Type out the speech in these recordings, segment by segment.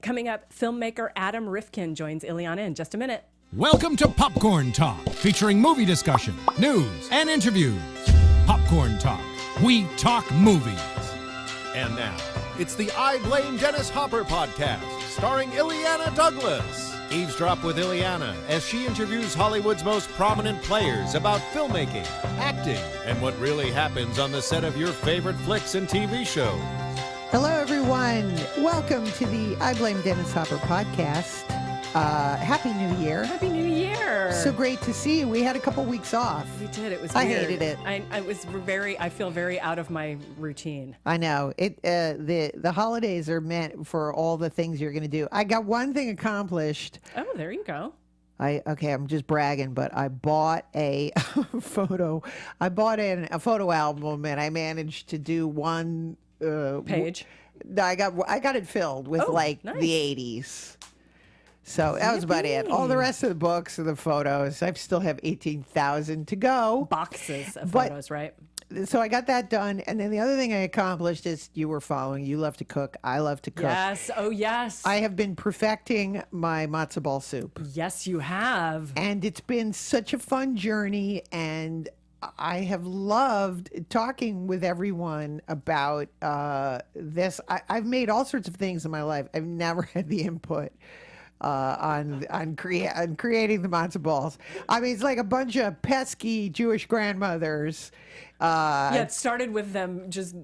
Coming up, filmmaker Adam Rifkin joins Illeana in just a minute. Welcome to Popcorn Talk, featuring movie discussion, news, and interviews. Popcorn Talk. We talk movies. And now, it's the I Blame Dennis Hopper podcast, starring Illeana Douglas. Eavesdrop with Illeana as she interviews Hollywood's most prominent players about filmmaking, acting, and what really happens on the set of your favorite flicks and TV shows. Hello, everyone. Welcome to the I Blame Dennis Hopper podcast. Happy New Year. Happy New Year. So great to see you. We had a couple weeks off. We did. It was I weird. hated it. I feel very out of my routine. I know. The holidays are meant for all the things you're going to do. I got one thing accomplished. Oh, there you go. I'm just bragging, but I bought a photo. I bought a photo album, and I managed to do one page. I got it filled with nice. the 80s. So that was about it. All the rest of the books and the photos, I still have 18,000 to go. Boxes of photos, right? So I got that done. And then the other thing I accomplished is you were following. You love to cook. I love to cook. Yes. Oh, yes. I have been perfecting my matzo ball soup. Yes, you have. And it's been such a fun journey. And I have loved talking with everyone about this. I've made all sorts of things in my life. I've never had the input on creating the matzo balls. I mean, it's like a bunch of pesky Jewish grandmothers. It started with them just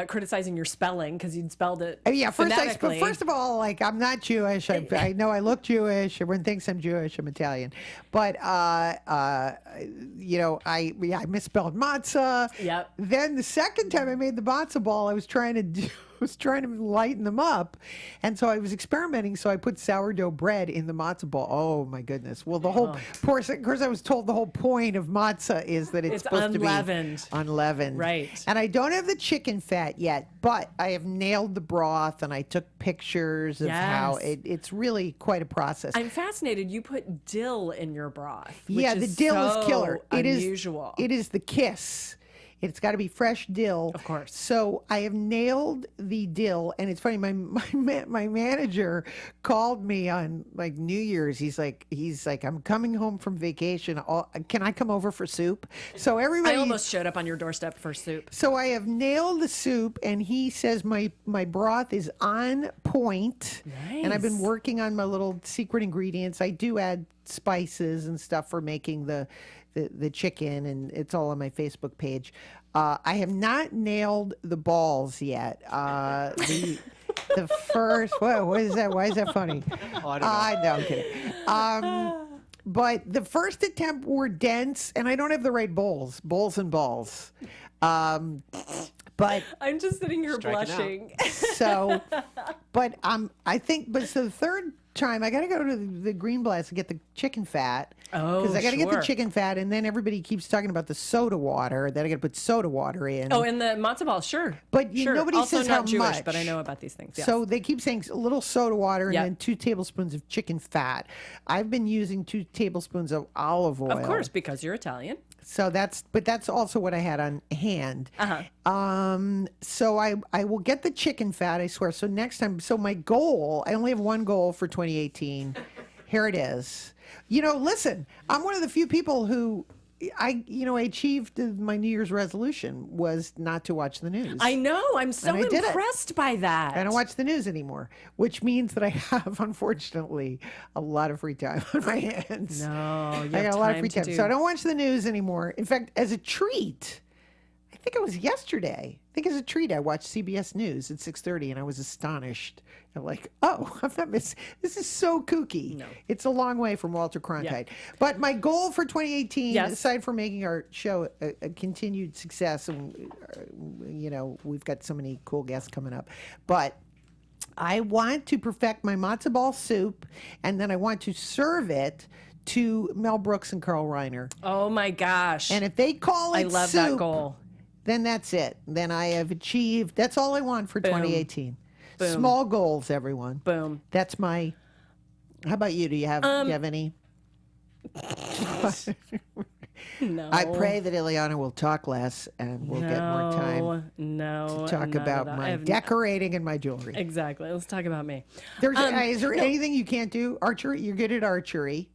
criticizing your spelling because you'd spelled it phonetically. First of all, I'm not Jewish. I know I look Jewish. Everyone thinks I'm Jewish. I'm Italian. But, I misspelled matzah. Yep. Then the second time I made the matzo ball, I was trying to lighten them up. And so I was experimenting. So I put sourdough bread in the matzo ball. Oh, my goodness. Well, of course, I was told the whole point of matzah is that it's supposed unleavened. to be unleavened. Right. And I don't have the chicken fat yet, but I have nailed the broth, and I took pictures of how it's really quite a process. I'm fascinated. You put dill in your broth. Yeah, the dill is killer. Unusual. It is the kiss. It's got to be fresh dill. Of course. So I have nailed the dill, and it's funny. My manager called me on New Year's. He's like, I'm coming home from vacation. Can I come over for soup? So everybody. I almost showed up on your doorstep for soup. So I have nailed the soup, and he says my broth is on point. Nice. And I've been working on my little secret ingredients. I do add spices and stuff for making the chicken, and it's all on my Facebook page. I have not nailed the balls yet. The first, what is that? Why is that funny? I don't know. No, I'm kidding. But the first attempt were dense, and I don't have the right bowls and balls. But I'm just sitting here blushing. So the third time I got to go to the Green Blast and get the chicken fat. Oh, because I got to get the sure. chicken fat, and then everybody keeps talking about the soda water that I got to put soda water in. Oh, and the matzo ball, sure. But sure. nobody also says not how Jewish, much. but I know about these things. Yes. So they keep saying a little soda water and Yep. then 2 tablespoons of chicken fat. I've been using 2 tablespoons of olive oil. Of course, because you're Italian. So that's also what I had on hand. Uh-huh. So I will get the chicken fat, I swear. So next time, my goal, I only have one goal for 2018. Here it is. Listen, I'm one of the few people who I achieved my New Year's resolution was not to watch the news. I know. I'm so impressed by that. I don't watch the news anymore, which means that I have, unfortunately, a lot of free time on my hands. No, I got a lot of free time. So I don't watch the news anymore. In fact, as a treat, I think it was yesterday. I think as a treat, I watched CBS News at 6:30, and I was astonished. I'm like, oh, I'm not missing. This is so kooky. No. It's a long way from Walter Cronkite. Yeah. But my goal for 2018, aside from making our show a continued success, and we've got so many cool guests coming up, but I want to perfect my matzo ball soup, and then I want to serve it to Mel Brooks and Carl Reiner. Oh my gosh! And if they call it I love soup, that goal. Then that's it. Then I have achieved. That's all I want for 2018. Boom. Small goals, everyone. Boom. That's my. How about you? Do you have any? No. I pray that Illeana will talk less and we'll get more time to talk about my decorating and my jewelry. Exactly. Let's talk about me. Is there anything you can't do? Archery? You're good at archery.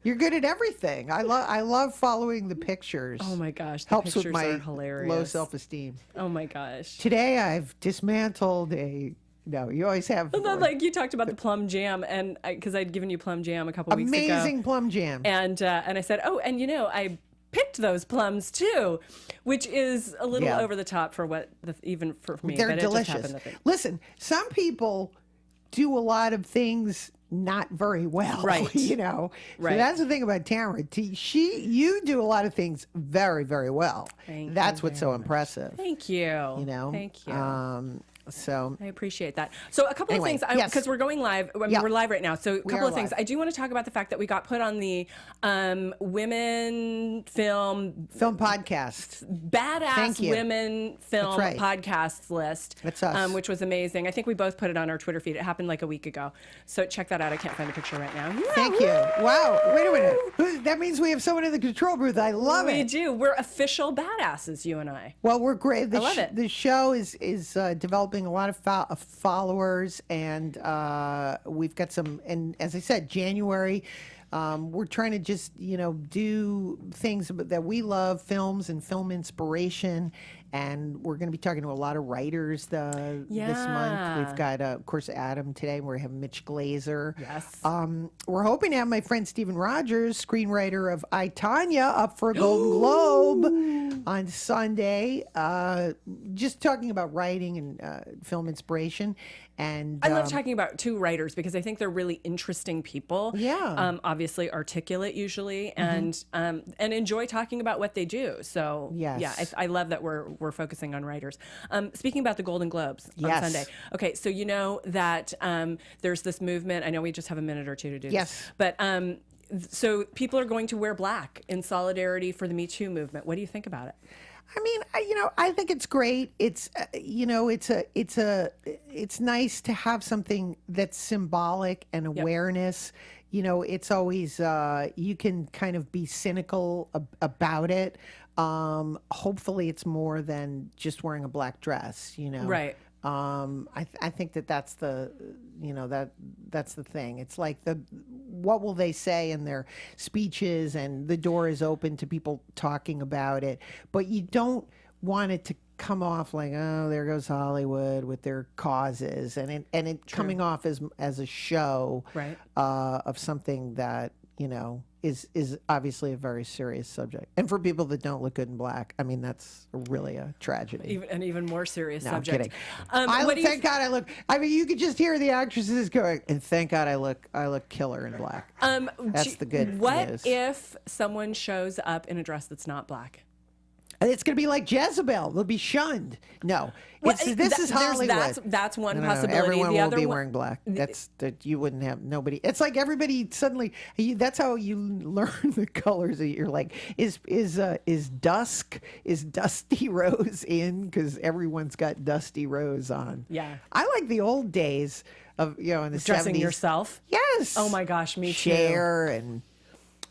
You're good at everything. I love following the pictures. Oh my gosh, the helps pictures with my are hilarious. low self-esteem. Oh my gosh. Today I've dismantled a. No, you always have. Like you talked about the plum jam, and because I'd given you plum jam a couple weeks ago. Amazing plum jam. And I said, oh, and I picked those plums too, which is a little over the top for what even for me. They're but delicious. It just happened to Listen, some people do a lot of things not very well, right? Right. So that's the thing about Tamara. You do a lot of things very, very well. That's what's so impressive. Thank you. Thank you. So I appreciate that. So a couple of things, because we're going live. We're live right now. So a couple of things. I do want to talk about the fact that we got put on the women film podcast, badass women film podcasts list. That's us. Which was amazing. I think we both put it on our Twitter feed. It happened like a week ago. So check that out. I can't find a picture right now. Thank you. Wow. Wait a minute. That means we have someone in the control booth. I love it. We do. We're official badasses, you and I. Well, we're great. I love it. The show is developing a lot of followers, and we've got some. And as I said, January, we're trying to just do things that we love, films and film inspiration. And we're going to be talking to a lot of writers this month. We've got, of course, Adam today. We have Mitch Glazer. Yes. We're hoping to have my friend Stephen Rogers, screenwriter of I, Tonya, up for a Golden Globe on Sunday. Just talking about writing and film inspiration. And I love talking about two writers because I think they're really interesting people. Yeah. Obviously articulate usually, and enjoy talking about what they do. So I love that we're focusing on writers. Speaking about the Golden Globes on Sunday. Okay, so you know that there's this movement. I know we just have a minute or two to do this. But so people are going to wear black in solidarity for the Me Too movement. What do you think about it? I mean, I think it's great. It's it's nice to have something that's symbolic and awareness. It's always you can kind of be cynical about it. Hopefully, it's more than just wearing a black dress. Right. I think that's the that's the thing. It's like what will they say in their speeches, and the door is open to people talking about it, but you don't want it to come off like, oh, there goes Hollywood with their causes, and it coming off as a show of something that is obviously a very serious subject. And for people that don't look good in black, I mean, that's really a tragedy. An even more serious I'm subject. kidding. Thank God I look. I mean, you could just hear the actresses going, and thank God I look killer in black. That's the good news. What if someone shows up in a dress that's not black? It's going to be like Jezebel. They'll be shunned. No, this is Hollywood. That's one no, possibility. Everyone the will other be wearing black. You wouldn't have nobody. It's like everybody suddenly. That's how you learn the colors. You're like, is dusk, is Dusty Rose in? Because everyone's got Dusty Rose on. Yeah, I like the old days of in the dressing 70s. Yourself. Yes. Oh my gosh, me too. Cher and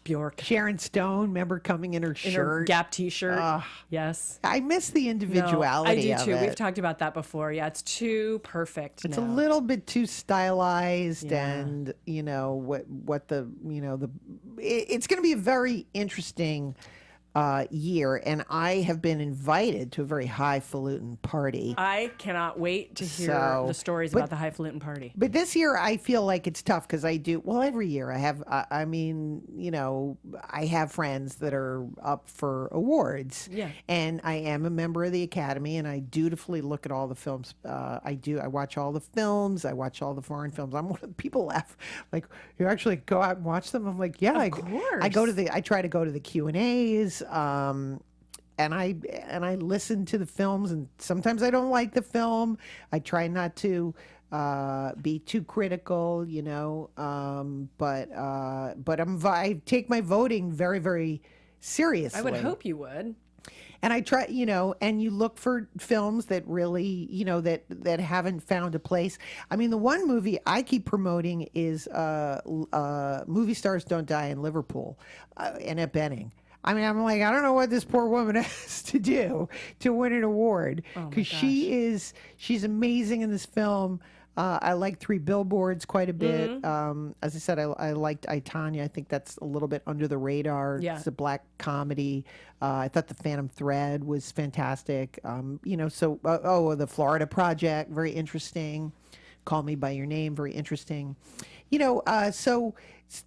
Bjork. Sharon Stone, remember coming in her shirt? Her Gap t-shirt. Yes. I miss the individuality I do too. of it. We've talked about that before. Yeah, it's too perfect. It's now. a little bit too stylized, and what the it's going to be a very interesting year, and I have been invited to a very highfalutin party. I cannot wait to hear the stories about the highfalutin party. But this year, I feel like it's tough because I do. Well, every year I have. I have friends that are up for awards. Yeah. And I am a member of the Academy, and I dutifully look at all the films. I watch all the films. I watch all the foreign films. I'm one of the people laugh like, you actually go out and watch them. I'm like, yeah, of course. I try to go to the Q&As. And I listen to the films, and sometimes I don't like the film. I try not to be too critical, but I take my voting very, very seriously. I would hope you would. And I try, and you look for films that really, that haven't found a place. I mean, the one movie I keep promoting is Movie Stars Don't Die in Liverpool, Annette Bening. I mean, I'm like, I don't know what this poor woman has to do to win an award, because she's amazing in this film. I like Three Billboards quite a bit. As I said, I liked I, Tonya. I think that's a little bit under the radar. Yeah. It's a black comedy. I thought The Phantom Thread was fantastic. The Florida Project, very interesting. Call Me by Your Name, very interesting. So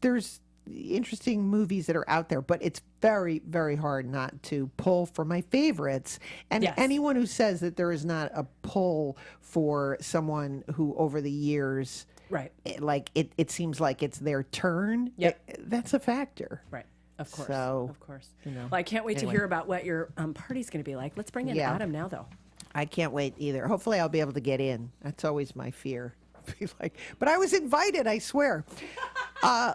there's interesting movies that are out there, but it's very, very hard not to pull for my favorites. And anyone who says that there is not a pull for someone who over the years, right, it seems like it's their turn, that's a factor. Right. Of course. So, of course. Well, I can't wait to hear about what your party's going to be like. Let's bring in Adam now, though. I can't wait either. Hopefully I'll be able to get in. That's always my fear. But I was invited, I swear.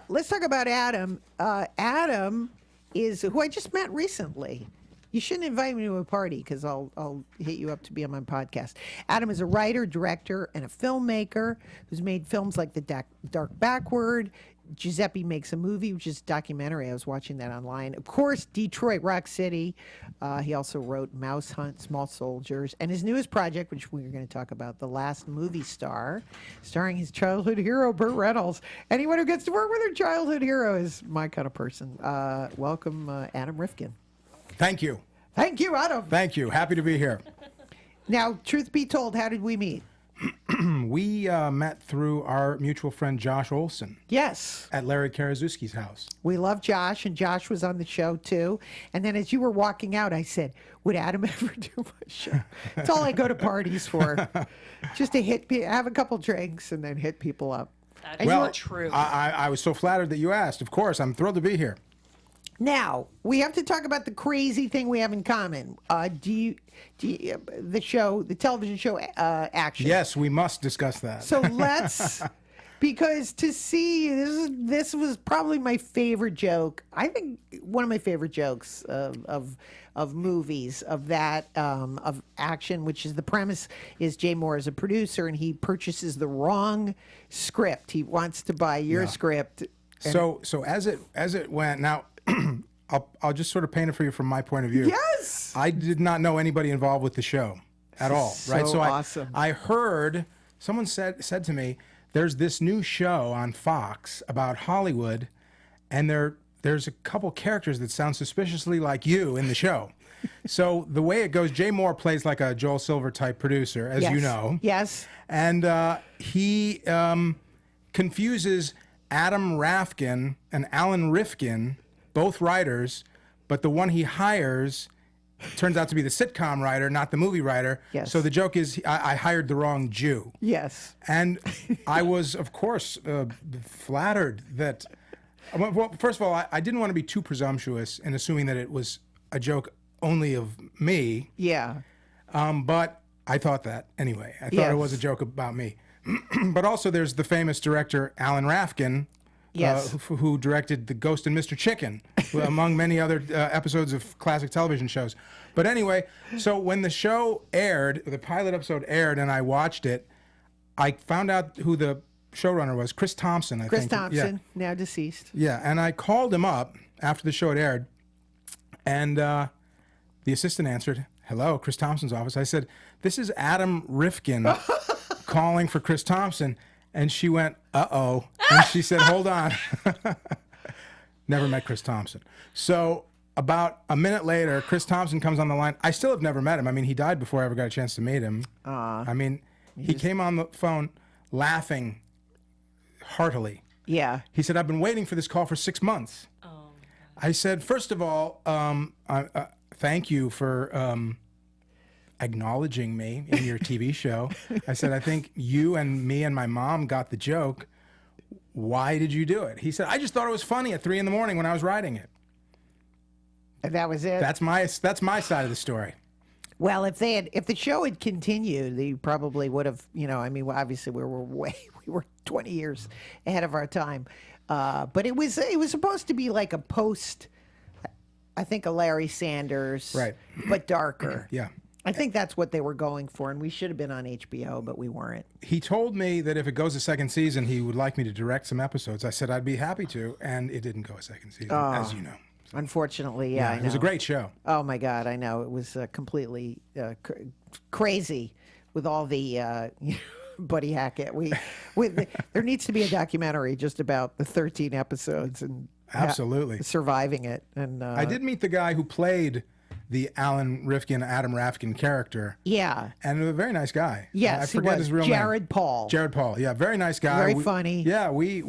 Let's talk about Adam. Adam is who I just met recently. You shouldn't invite me to a party because I'll hit you up to be on my podcast. Adam is a writer, director, and a filmmaker who's made films like The Dark Backward, Giuseppe Makes a Movie, which is a documentary. I was watching that online. Of course, Detroit Rock City. He also wrote MouseHunt, Small Soldiers, and his newest project, which we're going to talk about, The Last Movie Star, starring his childhood hero, Burt Reynolds. Anyone who gets to work with their childhood hero is my kind of person. Welcome, Adam Rifkin. Thank you. Thank you, Adam. Thank you. Happy to be here. Now, truth be told, how did we meet? We met through our mutual friend Josh Olson. Yes. At Larry Karaszewski's house. We love Josh, and Josh was on the show too. And then as you were walking out, I said, would Adam ever do my show? That's all I go to parties for. Just to have a couple drinks and then hit people up. That's true. I was so flattered that you asked. Of course, I'm thrilled to be here. Now, we have to talk about the crazy thing we have in common. The television show Action? Yes, we must discuss that. So let's, because to see, this was probably my favorite joke. I think one of my favorite jokes of movies, of Action, which is the premise is Jay Moore is a producer and he purchases the wrong script. He wants to buy your script. So as it went, now I'll just sort of paint it for you from my point of view. Yes. I did not know anybody involved with the show at all, right? So awesome. I heard someone said to me, there's this new show on Fox about Hollywood, and there's a couple characters that sound suspiciously like you in the show. So the way it goes, Jay Moore plays like a Joel Silver type producer, as you know. Yes. And he confuses Adam Rifkin and Alan Rifkin, both writers, but the one he hires turns out to be the sitcom writer, not the movie writer. Yes. So the joke is I hired the wrong Jew. Yes. And I was, of course, flattered that... Well, first of all, I didn't want to be too presumptuous in assuming that it was a joke only of me. Yeah. But I thought that anyway. I thought it was a joke about me. But also there's the famous director Alan Rifkin, who directed The Ghost and Mr. Chicken, among many other episodes of classic television shows. But anyway, so when the show aired, the pilot episode aired, and I watched it, I found out who the showrunner was, Chris Thompson, I think. Chris Thompson, now deceased. Yeah, and I called him up after the show had aired, and the assistant answered, "Hello, Chris Thompson's office." I said, "This is Adam Rifkin calling for Chris Thompson." And she went, "Uh-oh." And she said, "Hold on." Never met Chris Thompson. So about a minute later, Chris Thompson comes on the line. I still have never met him. I mean, he died before I ever got a chance to meet him. I mean, he came on the phone laughing heartily. Yeah. He said, "I've been waiting for this call for 6 months." Oh, I said, "First of all, thank you for acknowledging me in your TV show." I said, "I think you and me and my mom got the joke. Why did you do it?" He said, "I just thought it was funny at 3 a.m. when I was writing it." And that was it. That's my side of the story. Well, if the show had continued, they probably would have. I mean, obviously we were 20 years ahead of our time, but it was supposed to be like a post. I think a Larry Sanders, right, but darker. Yeah. I think that's what they were going for, and we should have been on HBO, but we weren't. He told me that if it goes a second season, he would like me to direct some episodes. I said I'd be happy to, and it didn't go a second season, as you know. Unfortunately, yeah. I know. It was a great show. Oh my God, I know. It was completely crazy with all the Buddy Hackett. There needs to be a documentary just about the 13 episodes and absolutely surviving it. And I did meet the guy who played the Adam Rifkin character. Yeah. And a very nice guy. Yes, I forget his real name. Jared Paul. Jared Paul. Yeah, very nice guy. Very funny. Yeah, we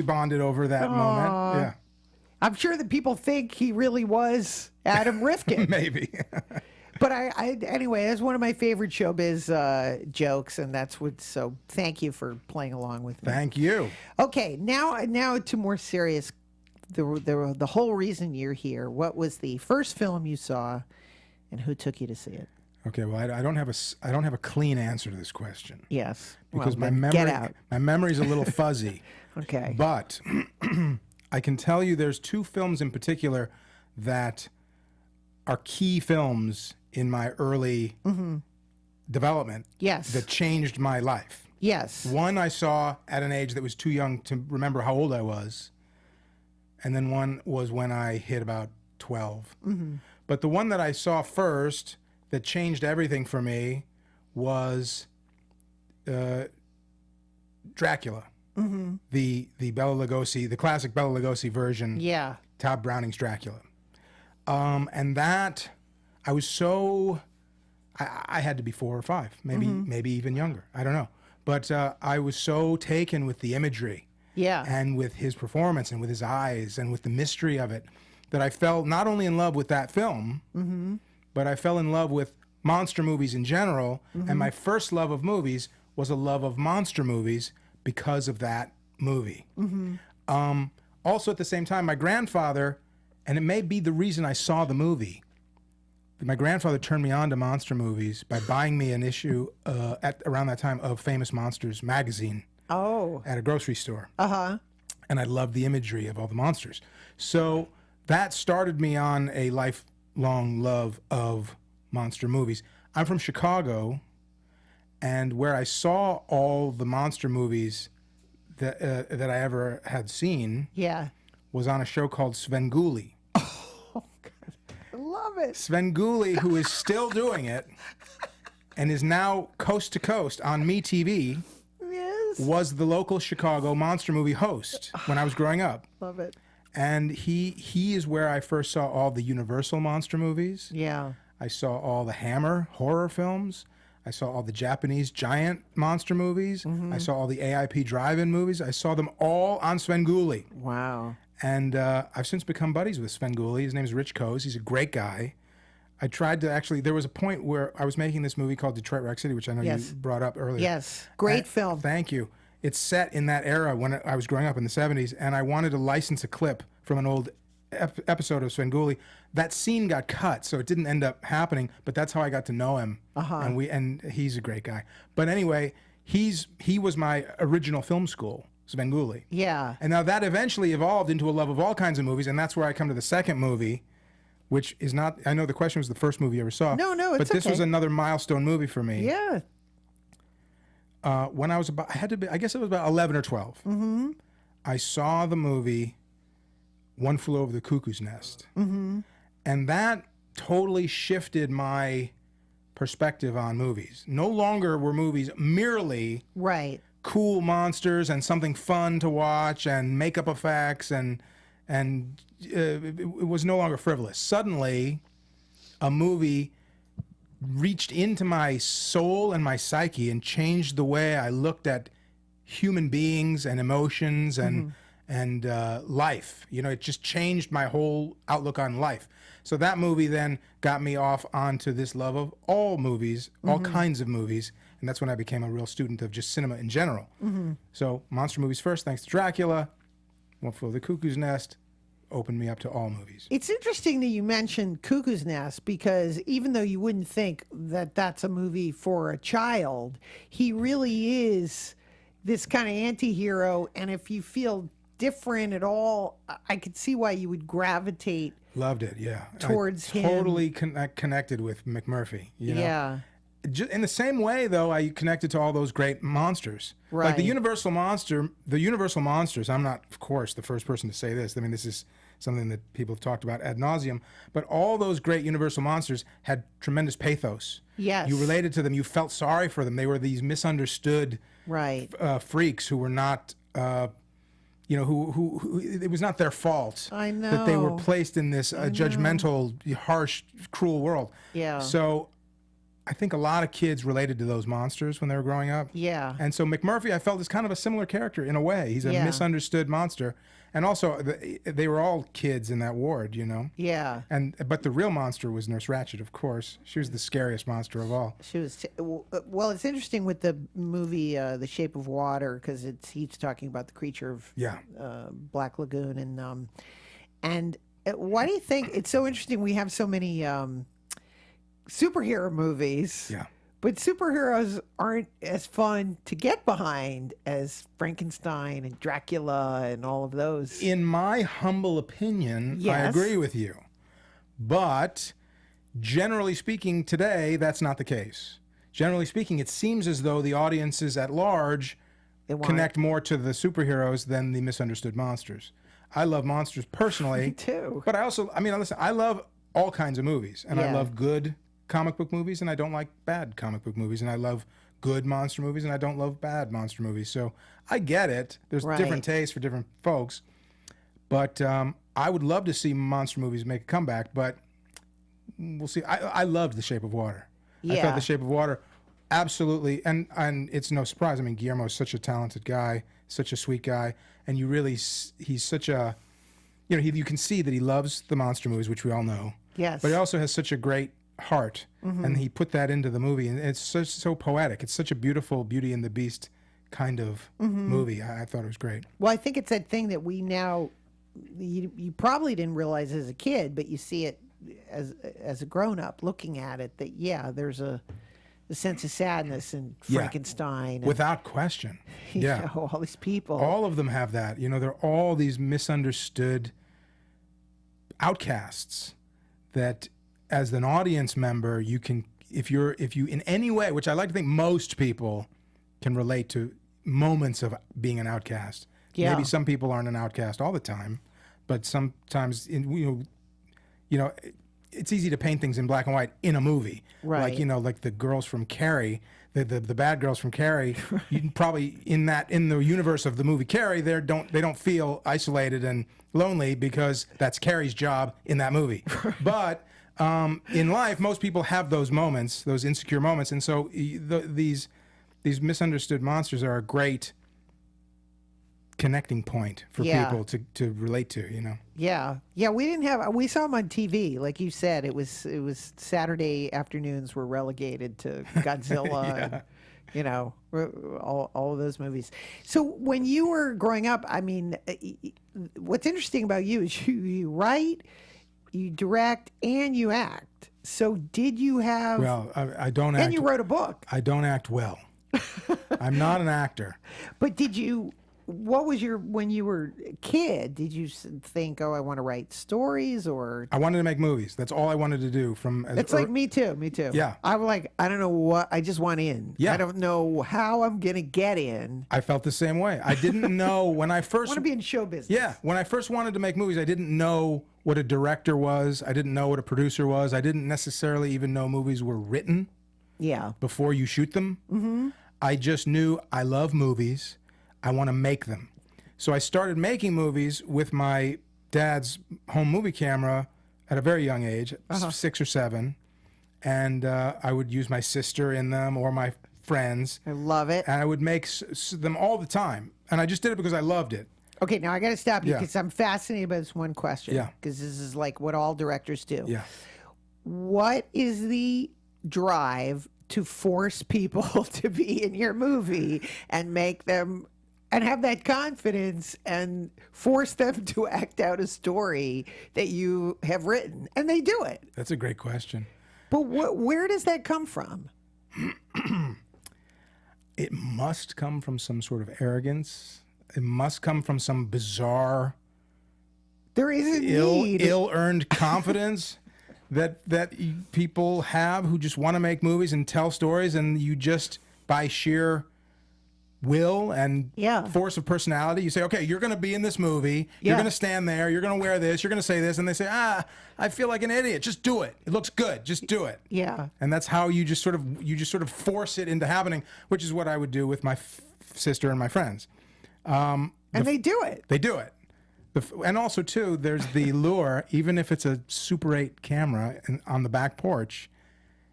bonded over that moment. Yeah. I'm sure that people think he really was Adam Rifkin. Maybe. But anyway, that's one of my favorite showbiz jokes, and that's what. So thank you for playing along with me. Thank you. Okay, now to more serious. The whole reason you're here. What was the first film you saw, and who took you to see it? Okay, well, I don't have a clean answer to this question. Yes, because well, my memory's a little fuzzy. Okay, but I can tell you there's two films in particular that are key films in my early development. Yes, that changed my life. Yes, one I saw at an age that was too young to remember how old I was. And then one was when I hit about 12. But the one that I saw first that changed everything for me was Dracula. The Bela Lugosi, the classic Bela Lugosi version. Yeah. Todd Browning's Dracula. And that, I was so, I had to be 4 or 5, maybe even younger. I don't know. But I was so taken with the imagery. Yeah. And with his performance and with his eyes and with the mystery of it, that I fell not only in love with that film, but I fell in love with monster movies in general. And my first love of movies was a love of monster movies because of that movie. Also at the same time, my grandfather, and it may be the reason I saw the movie, my grandfather turned me on to monster movies by buying me an issue at around that time of Famous Monsters magazine. Oh. At a grocery store. Uh-huh. And I loved the imagery of all the monsters. So that started me on a lifelong love of monster movies. I'm from Chicago, and where I saw all the monster movies that I ever had seen was on a show called Svengoolie. Oh, God. I love it. Svengoolie, who is still doing it and is now coast to coast on MeTV, was the local Chicago monster movie host when I was growing up. Love it. And he is where I first saw all the Universal monster movies. Yeah. I saw all the Hammer horror films. I saw all the Japanese giant monster movies. I saw all the AIP drive-in movies. I saw them all on Svengoolie. Wow. And I've since become buddies with Svengoolie. His name is Rich Coase. He's a great guy. I tried to actually, there was a point where I was making this movie called Detroit Rock City, which I know you brought up earlier. Yes, great film. Thank you. It's set in that era when I was growing up in the 70s, and I wanted to license a clip from an old episode of Svengoolie. That scene got cut, so it didn't end up happening, but that's how I got to know him. And he's a great guy. But anyway, he was my original film school, Svengoolie. Yeah. And now that eventually evolved into a love of all kinds of movies, and that's where I come to the second movie, which is not, I know the question was the first movie you ever saw. No, it's But this was another milestone movie for me. Yeah. When I was about, I guess it was about 11 or 12. I saw the movie One Flew Over the Cuckoo's Nest. And that totally shifted my perspective on movies. No longer were movies merely cool monsters and something fun to watch and makeup effects and it was no longer frivolous. Suddenly, a movie reached into my soul and my psyche and changed the way I looked at human beings and emotions and life. You know, it just changed my whole outlook on life. So that movie then got me off onto this love of all movies, all kinds of movies, and that's when I became a real student of just cinema in general. So monster movies first, thanks to Dracula. One Flew Over the Cuckoo's Nest opened me up to all movies. It's interesting that you mentioned Cuckoo's Nest because even though you wouldn't think that that's a movie for a child, he really is this kind of anti-hero, and if you feel different at all, I could see why you would gravitate. Loved it, yeah. Towards him. Totally connected with McMurphy. You know? Yeah. In the same way, though, I connected to all those great monsters. Like the Universal Monsters, I'm not, of course, the first person to say this. I mean, this is something that people have talked about ad nauseum. But all those great Universal monsters had tremendous pathos. Yes. You related to them. You felt sorry for them. They were these misunderstood freaks who were not, who it was not their fault. I know. That they were placed in this judgmental, harsh, cruel world. Yeah. So I think a lot of kids related to those monsters when they were growing up. Yeah. And so McMurphy, I felt, is kind of a similar character in a way. He's a misunderstood monster. And also, they were all kids in that ward, Yeah. But the real monster was Nurse Ratched, of course. She was the scariest monster of all. She was. Well, it's interesting with the movie The Shape of Water, because he's talking about the creature of Black Lagoon, and why do you think it's so interesting? We have so many superhero movies. Yeah. But superheroes aren't as fun to get behind as Frankenstein and Dracula and all of those. In my humble opinion, I agree with you. But generally speaking, today, that's not the case. Generally speaking, it seems as though the audiences at large connect more to the superheroes than the misunderstood monsters. I love monsters personally. Me too. But listen, I love all kinds of movies. And I love good comic book movies, and I don't like bad comic book movies, and I love good monster movies, and I don't love bad monster movies. So I get it. There's different tastes for different folks, but I would love to see monster movies make a comeback, but we'll see. I loved The Shape of Water. I thought The Shape of Water absolutely, and it's no surprise. I mean, Guillermo's such a talented guy, such a sweet guy, and he's such a, you can see that he loves the monster movies, which we all know. Yes. But he also has such a great heart, and he put that into the movie, and it's so poetic. It's such a beautiful Beauty and the Beast kind of movie. I thought it was great. Well, I think it's that thing that we now you probably didn't realize as a kid, but you see it as a grown-up looking at it, that there's a sense of sadness in Frankenstein, without question. All these people, all of them have that. They're all these misunderstood outcasts that, as an audience member, you can, if you in any way, which I like to think most people can relate to moments of being an outcast. Maybe some people aren't an outcast all the time, but sometimes it's easy to paint things in black and white in a movie. Right. Like the girls from Carrie, the bad girls from Carrie, you can probably in the universe of the movie Carrie, they don't feel isolated and lonely because that's Carrie's job in that movie. But in life, most people have those moments, those insecure moments, and so these misunderstood monsters are a great connecting point for people to relate to. Yeah. We saw them on TV, like you said. It was Saturday afternoons were relegated to Godzilla. And, all of those movies. So when you were growing up, I mean, what's interesting about you is you write, you direct, and you act. So did you have... Well, I don't act... And you wrote a book. I don't act well. I'm not an actor. But did you... What was when you were a kid, did you think, I want to write stories, or... I wanted to make movies. That's all I wanted to do It's like me too. Yeah. I'm like, I don't know what, I just want in. Yeah. I don't know how I'm going to get in. I felt the same way. I didn't know when I first... I want to be in show business. Yeah. When I first wanted to make movies, I didn't know what a director was. I didn't know what a producer was. I didn't necessarily even know movies were written before you shoot them. Mm-hmm. I just knew I love movies. I want to make them. So I started making movies with my dad's home movie camera at a very young age, 6 or 7. And I would use my sister in them or my friends. I love it. And I would make them all the time. And I just did it because I loved it. Okay, now I got to stop you because I'm fascinated by this one question. Yeah. Because this is like what all directors do. Yeah. What is the drive to force people to be in your movie and make them... and have that confidence and force them to act out a story that you have written? And they do it. That's a great question. But where does that come from? It must come from some sort of arrogance. It must come from some bizarre, there is a need. ill-earned confidence that people have who just want to make movies and tell stories, and you just, by sheer will and force of personality. You say, okay, you're going to be in this movie. You're going to stand there. You're going to wear this. You're going to say this. And they say, I feel like an idiot. Just do it. It looks good. Just do it. Yeah. And that's how you just sort of force it into happening, which is what I would do with my sister and my friends. And they do it. They do it. And also, too, there's the lure, even if it's a Super 8 camera on the back porch,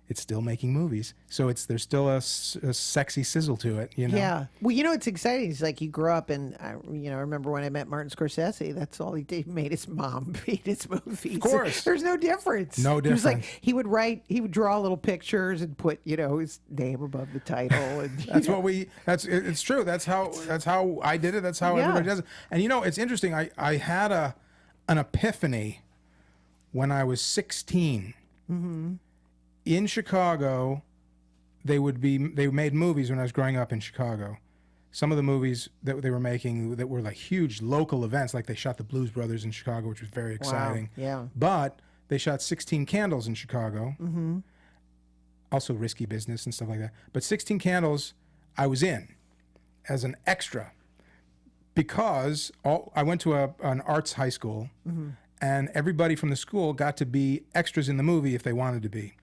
it's still making movies. So there's still a sexy sizzle to it, you know? Yeah. Well, you know, it's exciting. It's like you grew up and, I remember when I met Martin Scorsese, that's all he did. He made his mom beat his movies. Of course. There's no difference. No difference. It was like he would draw little pictures and put, his name above the title. And, it's true. That's how I did it. That's how everybody does it. And, it's interesting. I had an epiphany when I was 16. Mm-hmm. In Chicago, they made movies when I was growing up in Chicago. Some of the movies that they were making that were like huge local events, like they shot the Blues Brothers in Chicago, which was very exciting. Wow. Yeah. But they shot 16 Candles in Chicago. Mm-hmm. Also Risky Business and stuff like that. But 16 Candles, I was in as an extra because I went to an arts high school, and everybody from the school got to be extras in the movie if they wanted to be.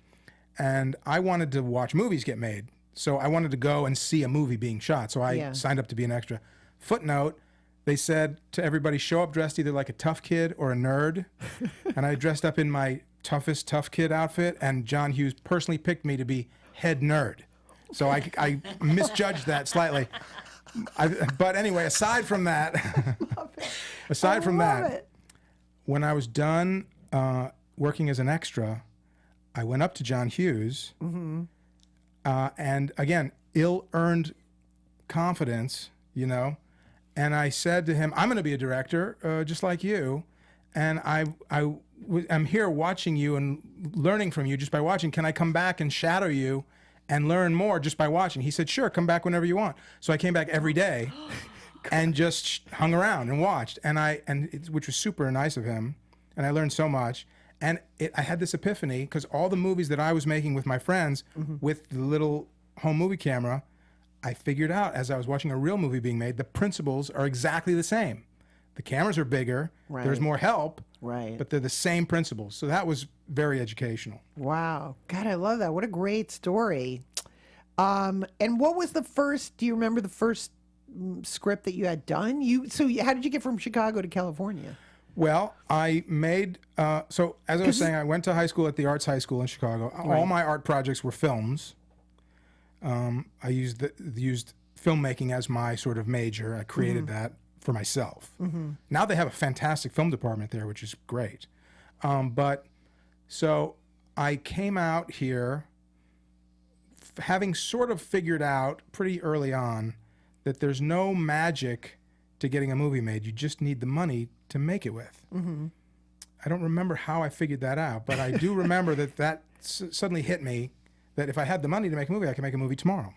And I wanted to watch movies get made. So I wanted to go and see a movie being shot. So I signed up to be an extra. Footnote, they said to everybody, show up dressed either like a tough kid or a nerd. And I dressed up in my toughest tough kid outfit. And John Hughes personally picked me to be head nerd. So I misjudged that slightly. But anyway, aside from that, when I was done working as an extra, I went up to John Hughes, and again, ill-earned confidence, and I said to him, I'm going to be a director, just like you, and I'm here watching you and learning from you just by watching. Can I come back and shadow you and learn more just by watching? He said, sure, come back whenever you want. So I came back every day and just hung around and watched, which was super nice of him, and I learned so much. And I had this epiphany because all the movies that I was making with my friends with the little home movie camera, I figured out as I was watching a real movie being made, the principles are exactly the same. The cameras are bigger, there's more help, but they're the same principles. So that was very educational. Wow. God, I love that. What a great story. And what was do you remember the first script that you had done? How did you get from Chicago to California? Well, I made, so as I was saying, I went to high school at the Arts High School in Chicago. Right. All my art projects were films. I used filmmaking as my sort of major. I created that for myself. Now they have a fantastic film department there, which is great. So I came out here having sort of figured out pretty early on that there's no magic to getting a movie made. You just need the money to make it with. I don't remember how I figured that out, but I do remember that suddenly hit me that if I had the money to make a movie, I could make a movie tomorrow.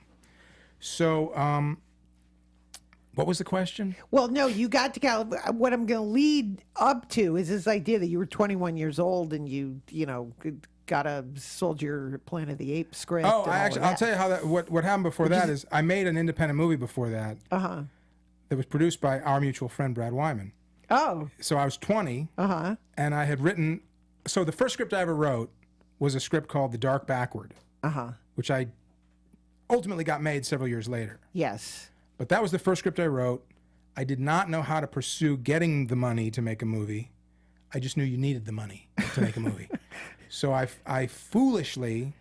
So, what was the question? Well, no, you got to California. What I'm going to lead up to is this idea that you were 21 years old and you sold your Planet of the Apes script. Oh, I'll tell you how what happened before that is I made an independent movie before that. That was produced by our mutual friend Brad Wyman. Oh. So I was 20, and I had written. So the first script I ever wrote was a script called The Dark Backward, which I ultimately got made several years later. Yes. But that was the first script I wrote. I did not know how to pursue getting the money to make a movie. I just knew you needed the money to make a movie. So I foolishly,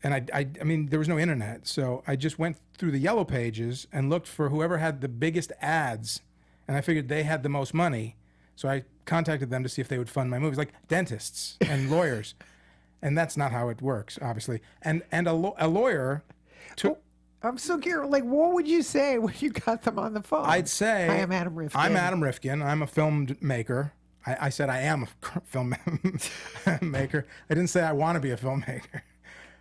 and I mean, there was no internet, so I just went through the yellow pages and looked for whoever had the biggest ads, and I figured they had the most money, so I contacted them to see if they would fund my movies, like dentists and lawyers, and that's not how it works, obviously. And a lawyer took... I'm so curious. Like, what would you say when you got them on the phone? I'd say... Hi, I'm Adam Rifkin. I'm Adam Rifkin. I'm a filmmaker. I said I am a filmmaker. I didn't say I want to be a filmmaker.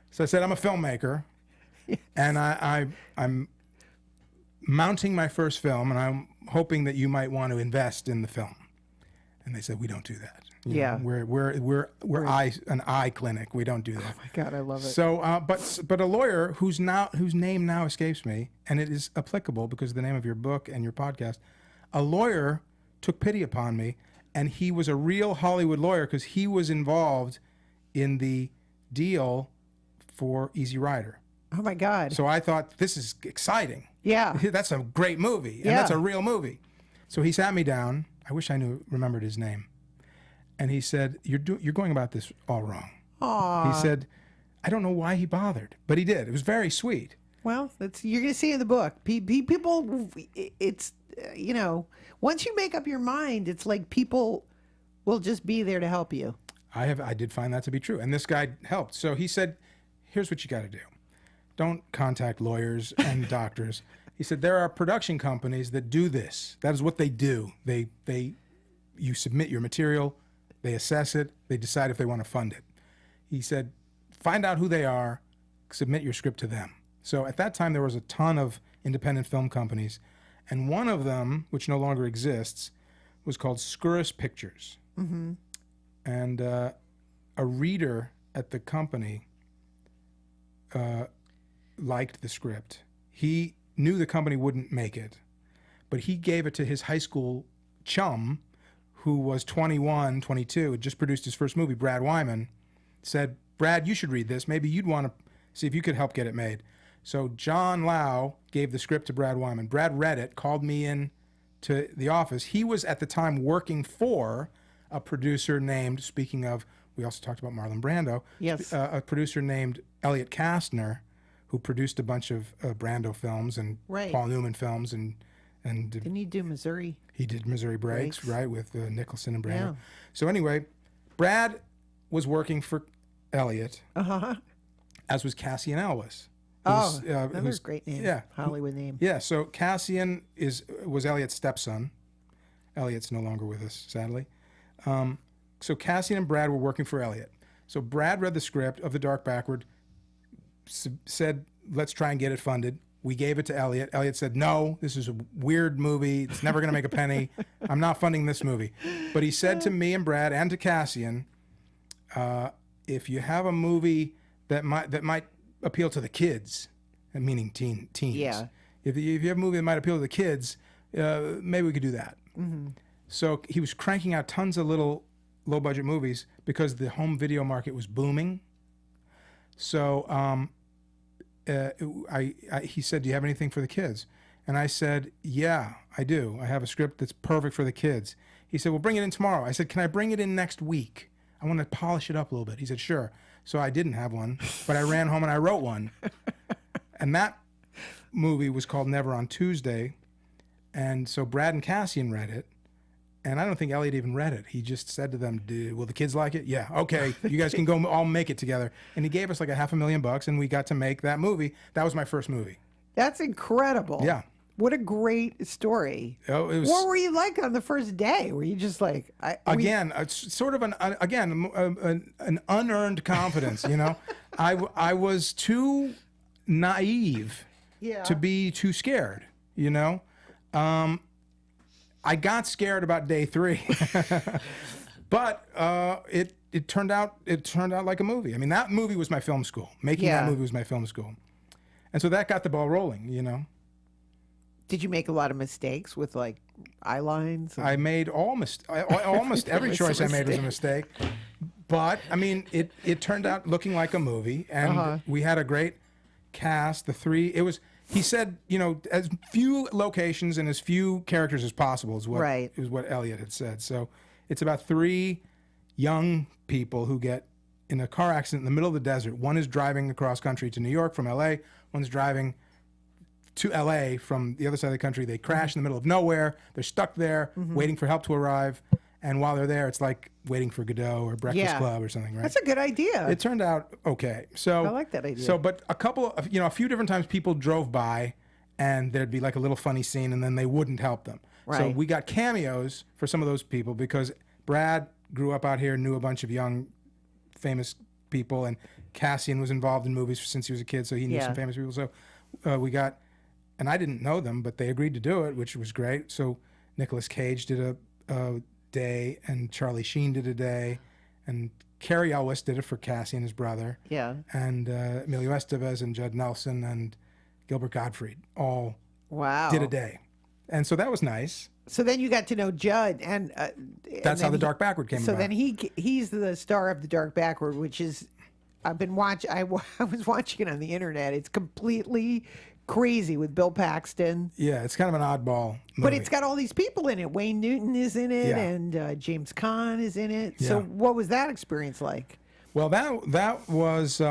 So I said I'm a filmmaker, and I'm mounting my first film, and I'm hoping that you might want to invest in the film. And they said, we don't do that. Yeah. We're an eye clinic. We don't do that. Oh my God, I love it. So, but a lawyer whose name now escapes me, and it is applicable because of the name of your book and your podcast. A lawyer took pity upon me, and he was a real Hollywood lawyer because he was involved in the deal for Easy Rider. Oh my God. So I thought, this is exciting. Yeah. That's a great movie, and that's a real movie. So he sat me down. I wish I remembered his name. And he said, you're going about this all wrong. Aww. He said, I don't know why he bothered, but he did. It was very sweet. Well, you're going to see in the book. People, it's, once you make up your mind, it's like people will just be there to help you. I did find that to be true. And this guy helped. So he said, here's what you got to do. Don't contact lawyers and doctors. He said, there are production companies that do this. That is what they do. You submit your material, they assess it, they decide if they want to fund it. He said, find out who they are, submit your script to them. So at that time, there was a ton of independent film companies. And one of them, which no longer exists, was called Scurris Pictures. Mm-hmm. And a reader at the company liked the script. He knew the company wouldn't make it, but he gave it to his high school chum, who was 21, 22, had just produced his first movie, Brad Wyman, said, Brad, you should read this. Maybe you'd want to see if you could help get it made. So John Lau gave the script to Brad Wyman. Brad read it, called me in to the office. He was at the time working for a producer named, speaking of, we also talked about Marlon Brando, yes, a producer named Elliot Kastner, who produced a bunch of Brando films and Paul Newman films. And didn't he do Missouri? He did Missouri Breaks, right, with Nicholson and Brando. Yeah. So anyway, Brad was working for Elliot, as was Cassian Elwes. Another great name. Yeah. Hollywood name. Yeah, so Cassian was Elliot's stepson. Elliot's no longer with us, sadly. So Cassian and Brad were working for Elliot. So Brad read the script of The Dark Backward, said, let's try and get it funded. We gave it to Elliot. Elliot said, no, this is a weird movie. It's never going to make a penny. I'm not funding this movie. But he said to me and Brad and to Cassian, if you have a movie that might appeal to the kids, meaning teens. Yeah. If you have a movie that might appeal to the kids, maybe we could do that. Mm-hmm. So he was cranking out tons of little low-budget movies because the home video market was booming. So he said, do you have anything for the kids? And I said, yeah, I do. I have a script that's perfect for the kids. He said, well, bring it in tomorrow. I said, can I bring it in next week? I want to polish it up a little bit. He said, sure. So I didn't have one, but I ran home and I wrote one. And that movie was called Never on Tuesday. And so Brad and Cassian read it. And I don't think Elliot even read it. He just said to them, will the kids like it? Yeah, okay. You guys can go all make it together. And he gave us like $500,000 and we got to make that movie. That was my first movie. That's incredible. Yeah. What a great story. Oh, it was, what were you like on the first day? Were you just like... sort of an unearned confidence, you know? I was too naive to be too scared, you know? I got scared about day 3, but it turned out like a movie. I mean, that movie was my film school. Making that movie was my film school, and so that got the ball rolling. You know. Did you make a lot of mistakes with like eye lines? I made almost every choice I made was a mistake, but I mean, it turned out looking like a movie, and we had a great cast. He said, you know, as few locations and as few characters as possible is what Elliot had said. So it's about 3 young people who get in a car accident in the middle of the desert. One is driving across country to New York from L.A. One's driving to L.A. from the other side of the country. They crash in the middle of nowhere. They're stuck there waiting for help to arrive. And while they're there, it's like waiting for Godot or Breakfast Club or something, right? That's a good idea. It turned out okay. So I like that idea. So, but a few different times people drove by and there'd be like a little funny scene and then they wouldn't help them. Right. So we got cameos for some of those people because Brad grew up out here, knew a bunch of young famous people, and Cassian was involved in movies since he was a kid, so he knew some famous people. So we got, and I didn't know them, but they agreed to do it, which was great. So Nicolas Cage did day, and Charlie Sheen did a day, and Cary Elwes did it for Cassie and his brother. Yeah. And Emilio Estevez and Judd Nelson and Gilbert Gottfried all did a day. And so that was nice. So then you got to know Judd, and that's how The Dark Backward came about. So then he's the star of The Dark Backward, which is I've been watching. I was watching it on the internet. It's completely crazy with Bill Paxton. Yeah, it's kind of an oddball movie. But it's got all these people in it. Wayne Newton is in it, Yeah. and James Caan is in it. Yeah. So what was that experience like? Well, that was